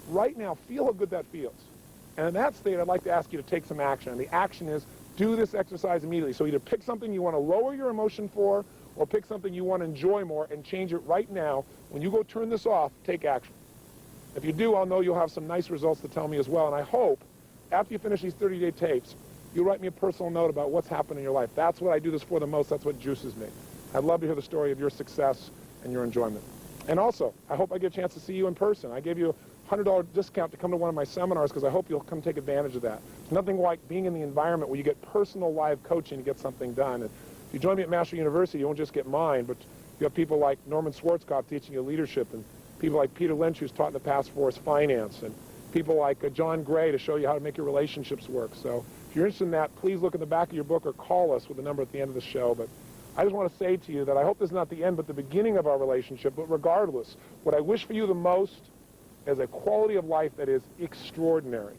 right now, feel how good that feels. And in that state, I'd like to ask you to take some action. And the action is do this exercise immediately. So either pick something you want to lower your emotion for, or pick something you want to enjoy more and change it right now. When you go turn this off, take action. If you do, I'll know you'll have some nice results to tell me as well. And I hope, after you finish these 30-day tapes, you'll write me a personal note about what's happened in your life. That's what I do this for the most. That's what juices me. I'd love to hear the story of your success and your enjoyment. And also, I hope I get a chance to see you in person. I gave you a $100 discount to come to one of my seminars because I hope you'll come take advantage of that. There's nothing like being in the environment where you get personal live coaching to get something done. And if you join me at Master University, you won't just get mine, but you have people like Norman Schwarzkopf teaching you leadership, and people like Peter Lynch, who's taught in the past for us finance, and people like John Gray to show you how to make your relationships work. So if you're interested in that, please look in the back of your book or call us with the number at the end of the show. But I just want to say to you that I hope this is not the end but the beginning of our relationship. But regardless, what I wish for you the most is a quality of life that is extraordinary.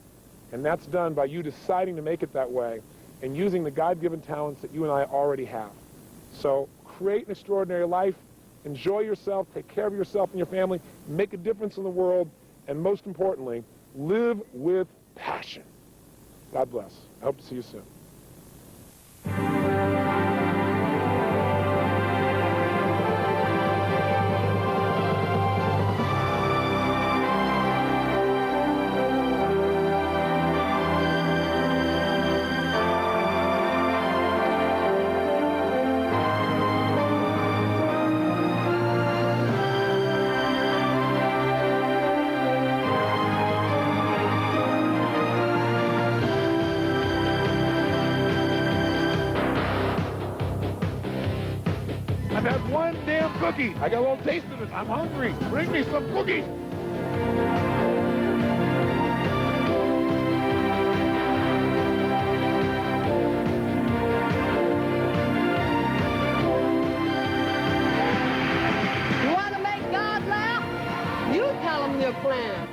And that's done by you deciding to make it that way and using the God-given talents that you and I already have. So create an extraordinary life. Enjoy yourself. Take care of yourself and your family. Make a difference in the world. And most importantly, live with passion. God bless. I hope to see you soon. I've had one damn cookie. I got a little taste of it. I'm hungry. Bring me some cookies. You want to make God laugh? You tell him your plan.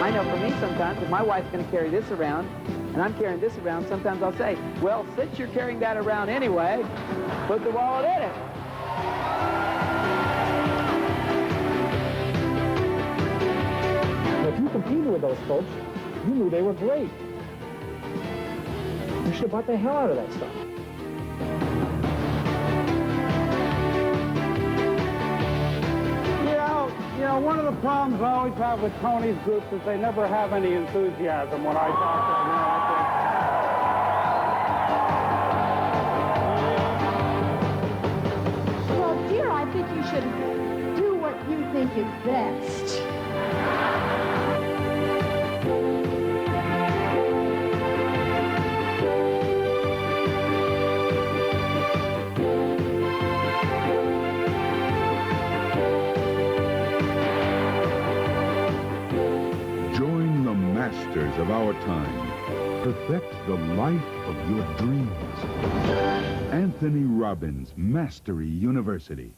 I know for me sometimes, if my wife's going to carry this around, and I'm carrying this around, sometimes I'll say, well, since you're carrying that around anyway, put the wallet in it. If you competed with those folks, you knew they were great. You should have bought the hell out of that stuff. You know, one of the problems I always have with Tony's groups is they never have any enthusiasm when I talk to them. Well, dear, I think you should do what you think is best. Join the masters of our time. Perfect the life of your dreams. Anthony Robbins, Mastery University.